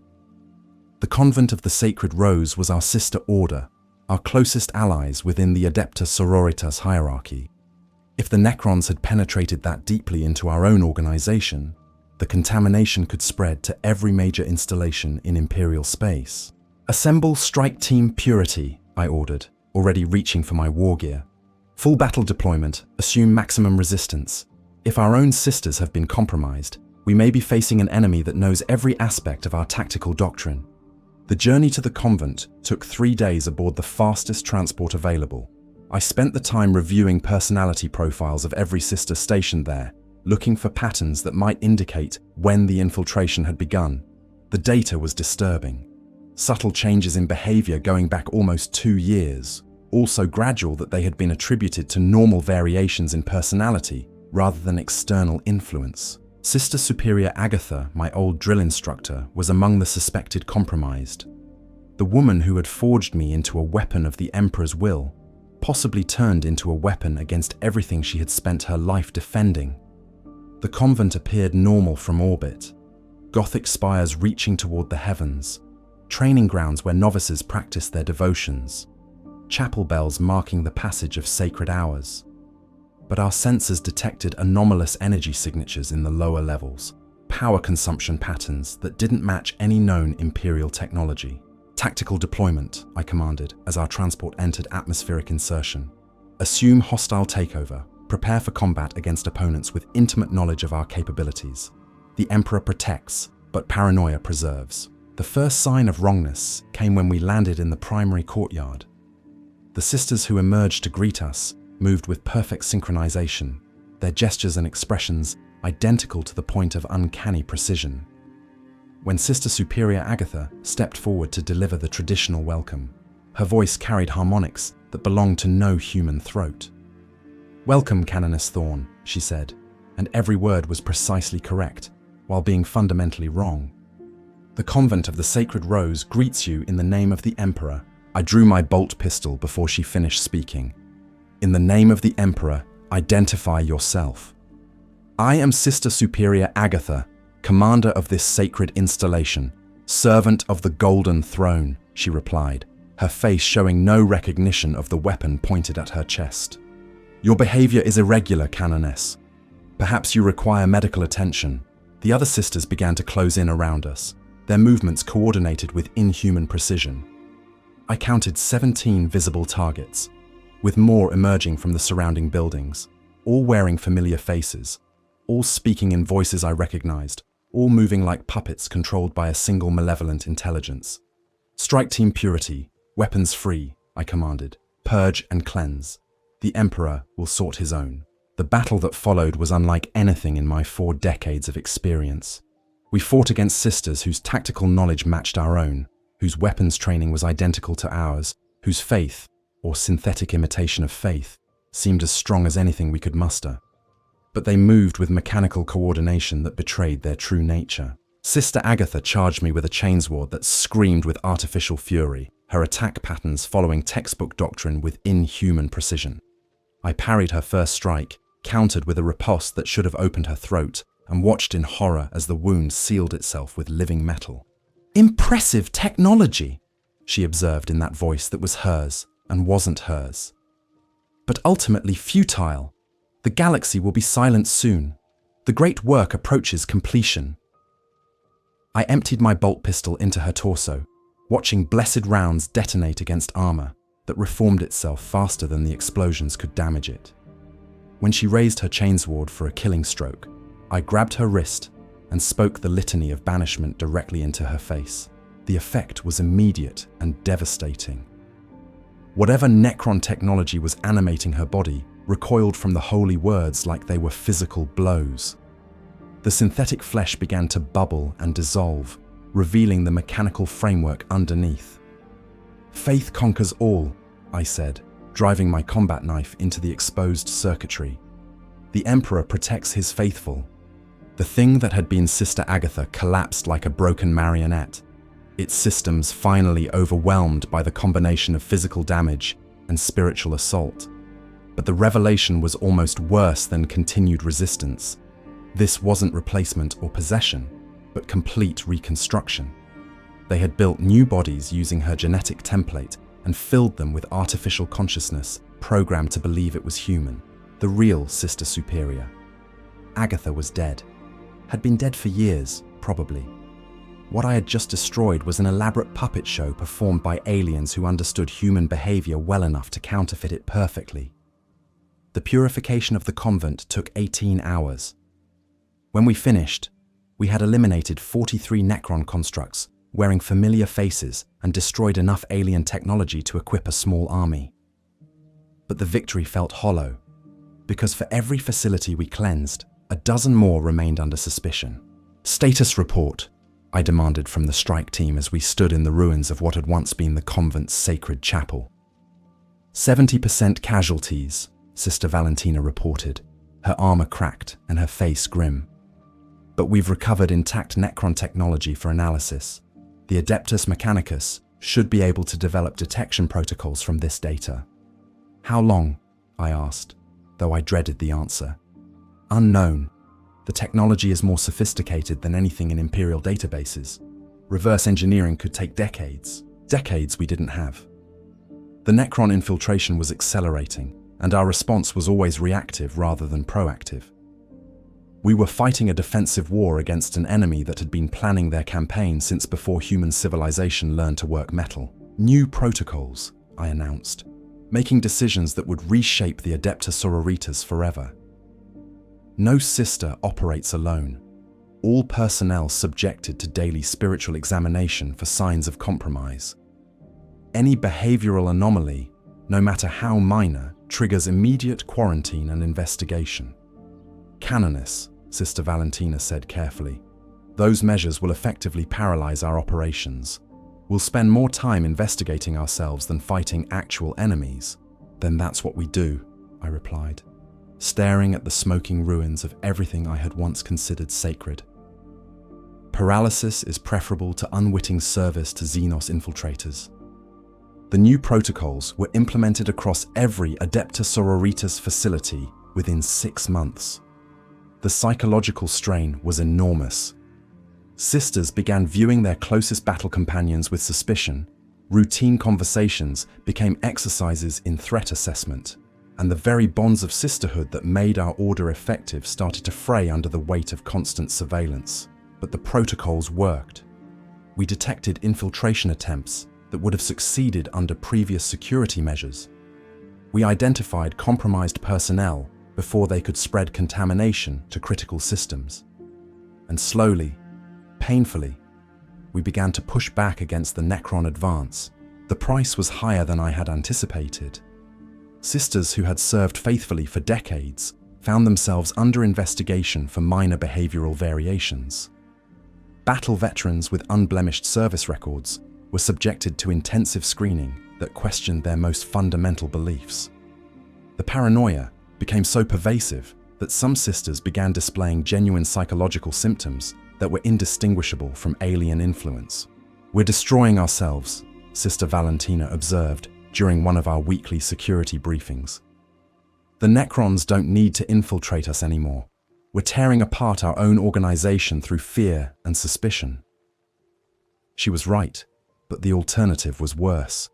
The Convent of the Sacred Rose was our sister order, our closest allies within the Adepta Sororitas hierarchy. If the Necrons had penetrated that deeply into our own organization, the contamination could spread to every major installation in Imperial space. "Assemble Strike Team Purity," I ordered, already reaching for my war gear. "Full battle deployment, assume maximum resistance. If our own sisters have been compromised, we may be facing an enemy that knows every aspect of our tactical doctrine." The journey to the convent took 3 days aboard the fastest transport available. I spent the time reviewing personality profiles of every sister stationed there, looking for patterns that might indicate when the infiltration had begun. The data was disturbing. Subtle changes in behavior going back almost 2 years, also gradual that they had been attributed to normal variations in personality rather than external influence. Sister Superior Agatha, my old drill instructor, was among the suspected compromised. The woman who had forged me into a weapon of the Emperor's will, possibly turned into a weapon against everything she had spent her life defending. The convent appeared normal from orbit, Gothic spires reaching toward the heavens, training grounds where novices practiced their devotions, chapel bells marking the passage of sacred hours. But our sensors detected anomalous energy signatures in the lower levels, power consumption patterns that didn't match any known Imperial technology. "Tactical deployment," I commanded as our transport entered atmospheric insertion. "Assume hostile takeover. Prepare for combat against opponents with intimate knowledge of our capabilities. The Emperor protects, but paranoia preserves." The first sign of wrongness came when we landed in the primary courtyard. The sisters who emerged to greet us moved with perfect synchronization, their gestures and expressions identical to the point of uncanny precision. when Sister Superior Agatha stepped forward to deliver the traditional welcome. Her voice carried harmonics that belonged to no human throat. "Welcome, Canoness Thorne," she said, and every word was precisely correct, while being fundamentally wrong. "The Convent of the Sacred Rose greets you in the name of the Emperor." I drew my bolt pistol before she finished speaking. "In the name of the Emperor, identify yourself." "I am Sister Superior Agatha, commander of this sacred installation, servant of the Golden Throne," she replied, her face showing no recognition of the weapon pointed at her chest. "Your behavior is irregular, Canoness. Perhaps you require medical attention." The other sisters began to close in around us, their movements coordinated with inhuman precision. I counted 17 visible targets, with more emerging from the surrounding buildings, all wearing familiar faces, all speaking in voices I recognized, all moving like puppets controlled by a single malevolent intelligence. "Strike Team Purity, weapons free," I commanded. "Purge and cleanse. The Emperor will sort his own." The battle that followed was unlike anything in my 4 decades of experience. We fought against sisters whose tactical knowledge matched our own, whose weapons training was identical to ours, whose faith, or synthetic imitation of faith, seemed as strong as anything we could muster. But they moved with mechanical coordination that betrayed their true nature. Sister Agatha charged me with a chainsword that screamed with artificial fury, her attack patterns following textbook doctrine with inhuman precision. I parried her first strike, countered with a riposte that should have opened her throat, and watched in horror as the wound sealed itself with living metal. "Impressive technology," she observed in that voice that was hers and wasn't hers. "But ultimately futile. The galaxy will be silent soon. The great work approaches completion." I emptied my bolt pistol into her torso, watching blessed rounds detonate against armor that reformed itself faster than the explosions could damage it. When she raised her chainsword for a killing stroke, I grabbed her wrist and spoke the litany of banishment directly into her face. The effect was immediate and devastating. Whatever Necron technology was animating her body recoiled from the holy words like they were physical blows. The synthetic flesh began to bubble and dissolve, revealing the mechanical framework underneath. "Faith conquers all," I said, driving my combat knife into the exposed circuitry. "The Emperor protects his faithful." The thing that had been Sister Agatha collapsed like a broken marionette, its systems finally overwhelmed by the combination of physical damage and spiritual assault. But the revelation was almost worse than continued resistance. This wasn't replacement or possession, but complete reconstruction. They had built new bodies using her genetic template and filled them with artificial consciousness, programmed to believe it was human, the real Sister Superior. Agatha was dead. Had been dead for years, probably. What I had just destroyed was an elaborate puppet show performed by aliens who understood human behavior well enough to counterfeit it perfectly. The purification of the convent took 18 hours. When we finished, we had eliminated 43 Necron constructs, wearing familiar faces, and destroyed enough alien technology to equip a small army. But the victory felt hollow, because for every facility we cleansed, a dozen more remained under suspicion. "Status report," I demanded from the strike team as we stood in the ruins of what had once been the convent's sacred chapel. 70% casualties, Sister Valentina reported, her armor cracked and her face grim. "But we've recovered intact Necron technology for analysis. The Adeptus Mechanicus should be able to develop detection protocols from this data." "How long?" I asked, though I dreaded the answer. "Unknown. The technology is more sophisticated than anything in Imperial databases. Reverse engineering could take decades. Decades we didn't have." The Necron infiltration was accelerating, and our response was always reactive rather than proactive. We were fighting a defensive war against an enemy that had been planning their campaign since before human civilization learned to work metal. New protocols, I announced, making decisions that would reshape the Adepta Sororitas forever. No sister operates alone. All personnel subjected to daily spiritual examination for signs of compromise. Any behavioral anomaly, no matter how minor, triggers immediate quarantine and investigation. "Canoness," Sister Valentina said carefully, Those measures will effectively paralyze our operations. We'll spend more time investigating ourselves than fighting actual enemies. Then that's what we do, I replied, staring at the smoking ruins of everything I had once considered sacred. Paralysis is preferable to unwitting service to Xenos infiltrators. The new protocols were implemented across every Adepta Sororitas facility within 6 months. The psychological strain was enormous. Sisters began viewing their closest battle companions with suspicion. Routine conversations became exercises in threat assessment, and the very bonds of sisterhood that made our order effective started to fray under the weight of constant surveillance. But the protocols worked. We detected infiltration attempts that would have succeeded under previous security measures. We identified compromised personnel before they could spread contamination to critical systems. And slowly, painfully, we began to push back against the Necron advance. The price was higher than I had anticipated. Sisters who had served faithfully for decades found themselves under investigation for minor behavioral variations. Battle veterans with unblemished service records were subjected to intensive screening that questioned their most fundamental beliefs. The paranoia became so pervasive that some sisters began displaying genuine psychological symptoms that were indistinguishable from alien influence. "We're destroying ourselves," Sister Valentina observed during one of our weekly security briefings. "The Necrons don't need to infiltrate us anymore. We're tearing apart our own organization through fear and suspicion." She was right, but the alternative was worse.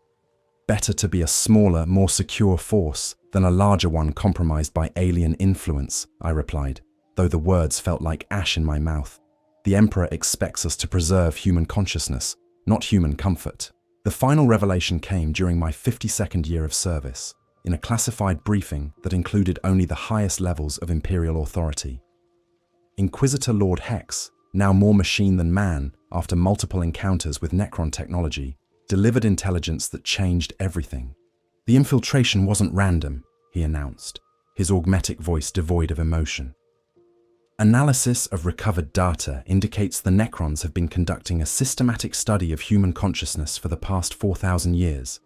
Better to be a smaller, more secure force than a larger one compromised by alien influence, I replied, though the words felt like ash in my mouth. The Emperor expects us to preserve human consciousness, not human comfort. The final revelation came during my 52nd year of service, in a classified briefing that included only the highest levels of Imperial authority. Inquisitor Lord Hex, now more machine than man after multiple encounters with Necron technology, delivered intelligence that changed everything. "The infiltration wasn't random," he announced, his augmetic voice devoid of emotion. "Analysis of recovered data indicates the Necrons have been conducting a systematic study of human consciousness for the past 4,000 years.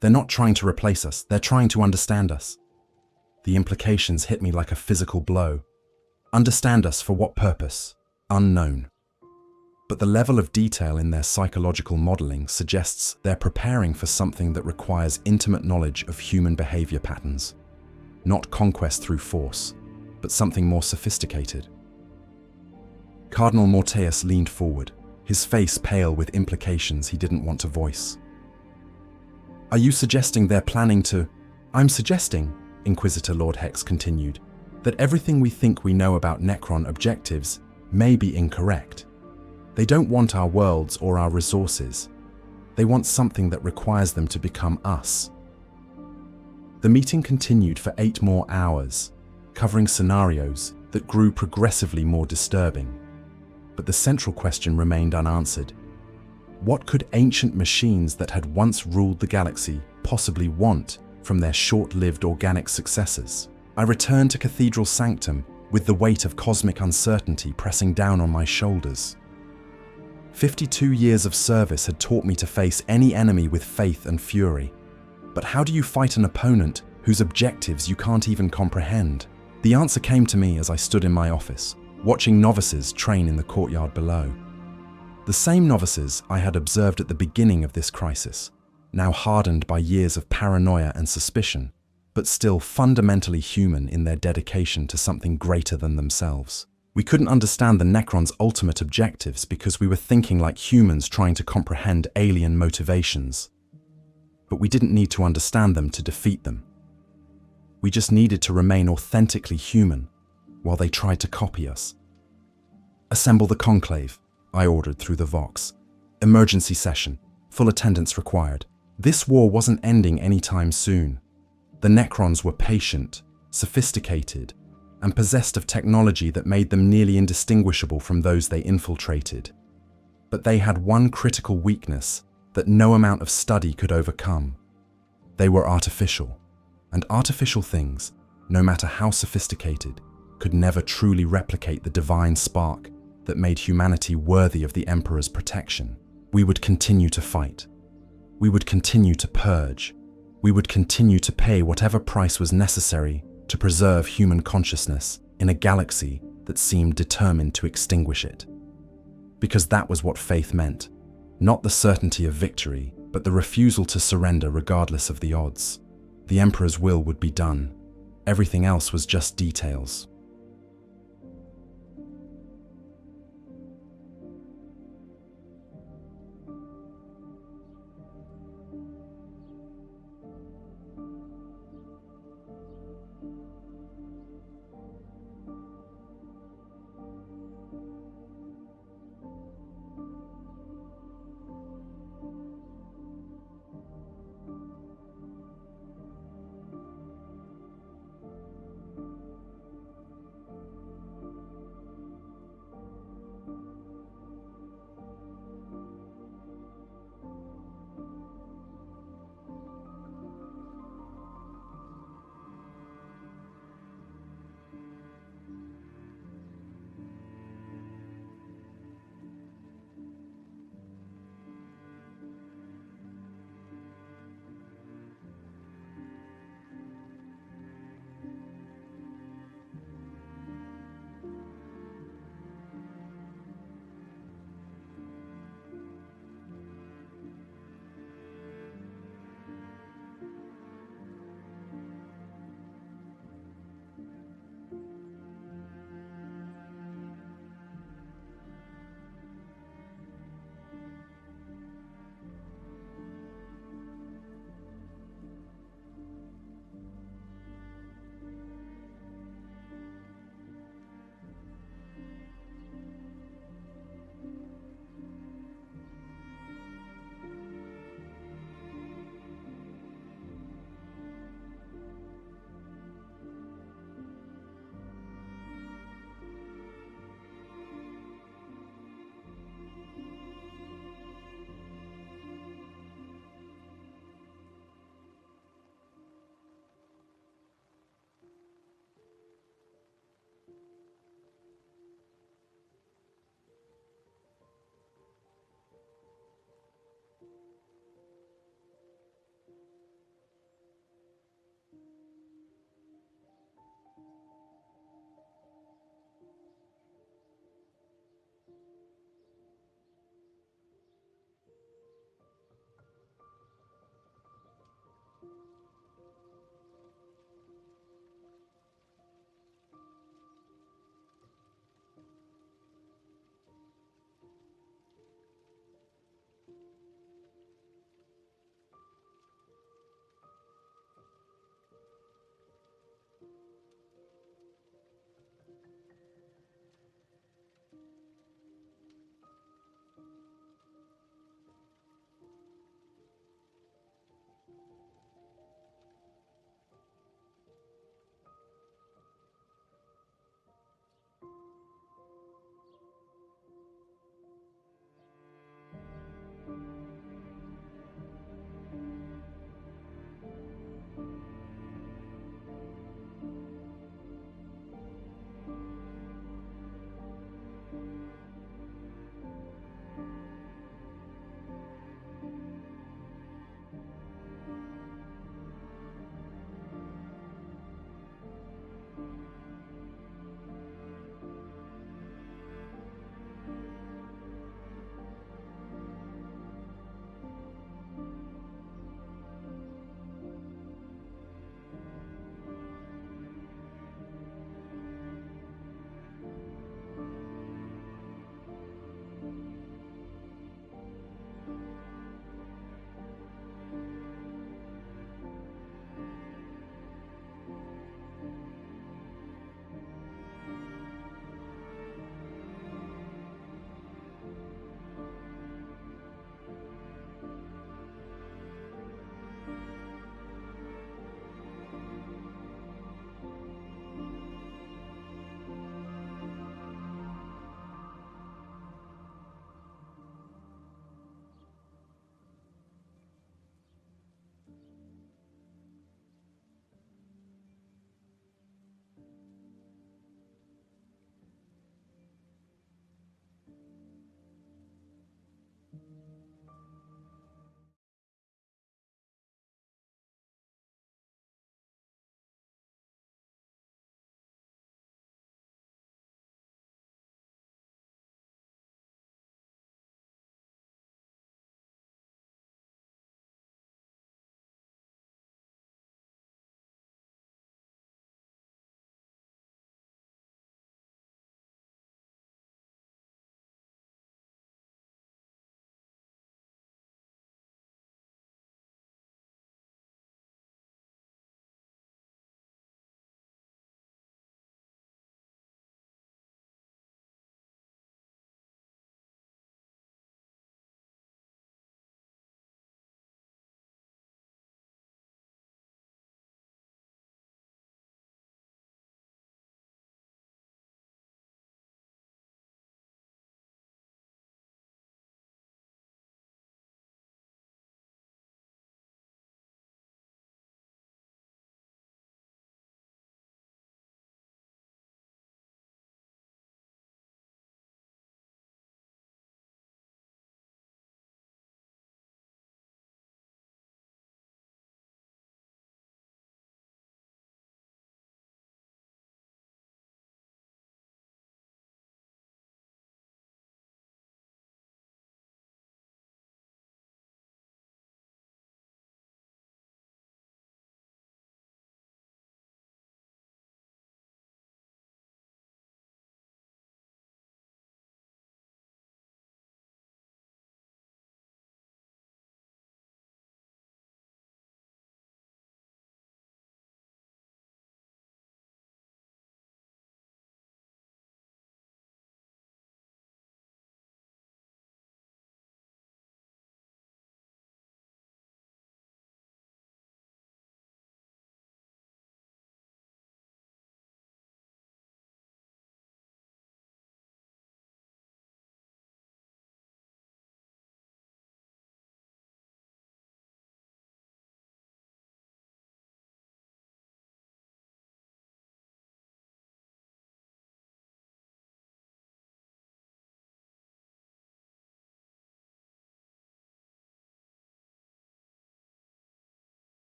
They're not trying to replace us, they're trying to understand us." The implications hit me like a physical blow. Understand us for what purpose? Unknown. But the level of detail in their psychological modeling suggests they're preparing for something that requires intimate knowledge of human behavior patterns. Not conquest through force, but something more sophisticated. Cardinal Morteus leaned forward, his face pale with implications he didn't want to voice. "Are you suggesting they're planning to—" "I'm suggesting," Inquisitor Lord Hex continued, "that everything we think we know about Necron objectives may be incorrect. They don't want our worlds or our resources. They want something that requires them to become us." The meeting continued for 8 more hours, covering scenarios that grew progressively more disturbing. But the central question remained unanswered. What could ancient machines that had once ruled the galaxy possibly want from their short-lived organic successors? I returned to Cathedral Sanctum with the weight of cosmic uncertainty pressing down on my shoulders. 52 years of service had taught me to face any enemy with faith and fury. But how do you fight an opponent whose objectives you can't even comprehend? The answer came to me as I stood in my office, watching novices train in the courtyard below. The same novices I had observed at the beginning of this crisis, now hardened by years of paranoia and suspicion, but still fundamentally human in their dedication to something greater than themselves. We couldn't understand the Necrons' ultimate objectives because we were thinking like humans trying to comprehend alien motivations. But we didn't need to understand them to defeat them. We just needed to remain authentically human while they tried to copy us. "Assemble the conclave," I ordered through the Vox. "Emergency session. Full attendance required." This war wasn't ending anytime soon. The Necrons were patient, sophisticated, and possessed of technology that made them nearly indistinguishable from those they infiltrated. But they had one critical weakness that no amount of study could overcome. They were artificial, and artificial things, no matter how sophisticated, could never truly replicate the divine spark that made humanity worthy of the Emperor's protection. We would continue to fight. We would continue to purge. We would continue to pay whatever price was necessary to preserve human consciousness in a galaxy that seemed determined to extinguish it. Because that was what faith meant. Not the certainty of victory, but the refusal to surrender regardless of the odds. The Emperor's will would be done. Everything else was just details.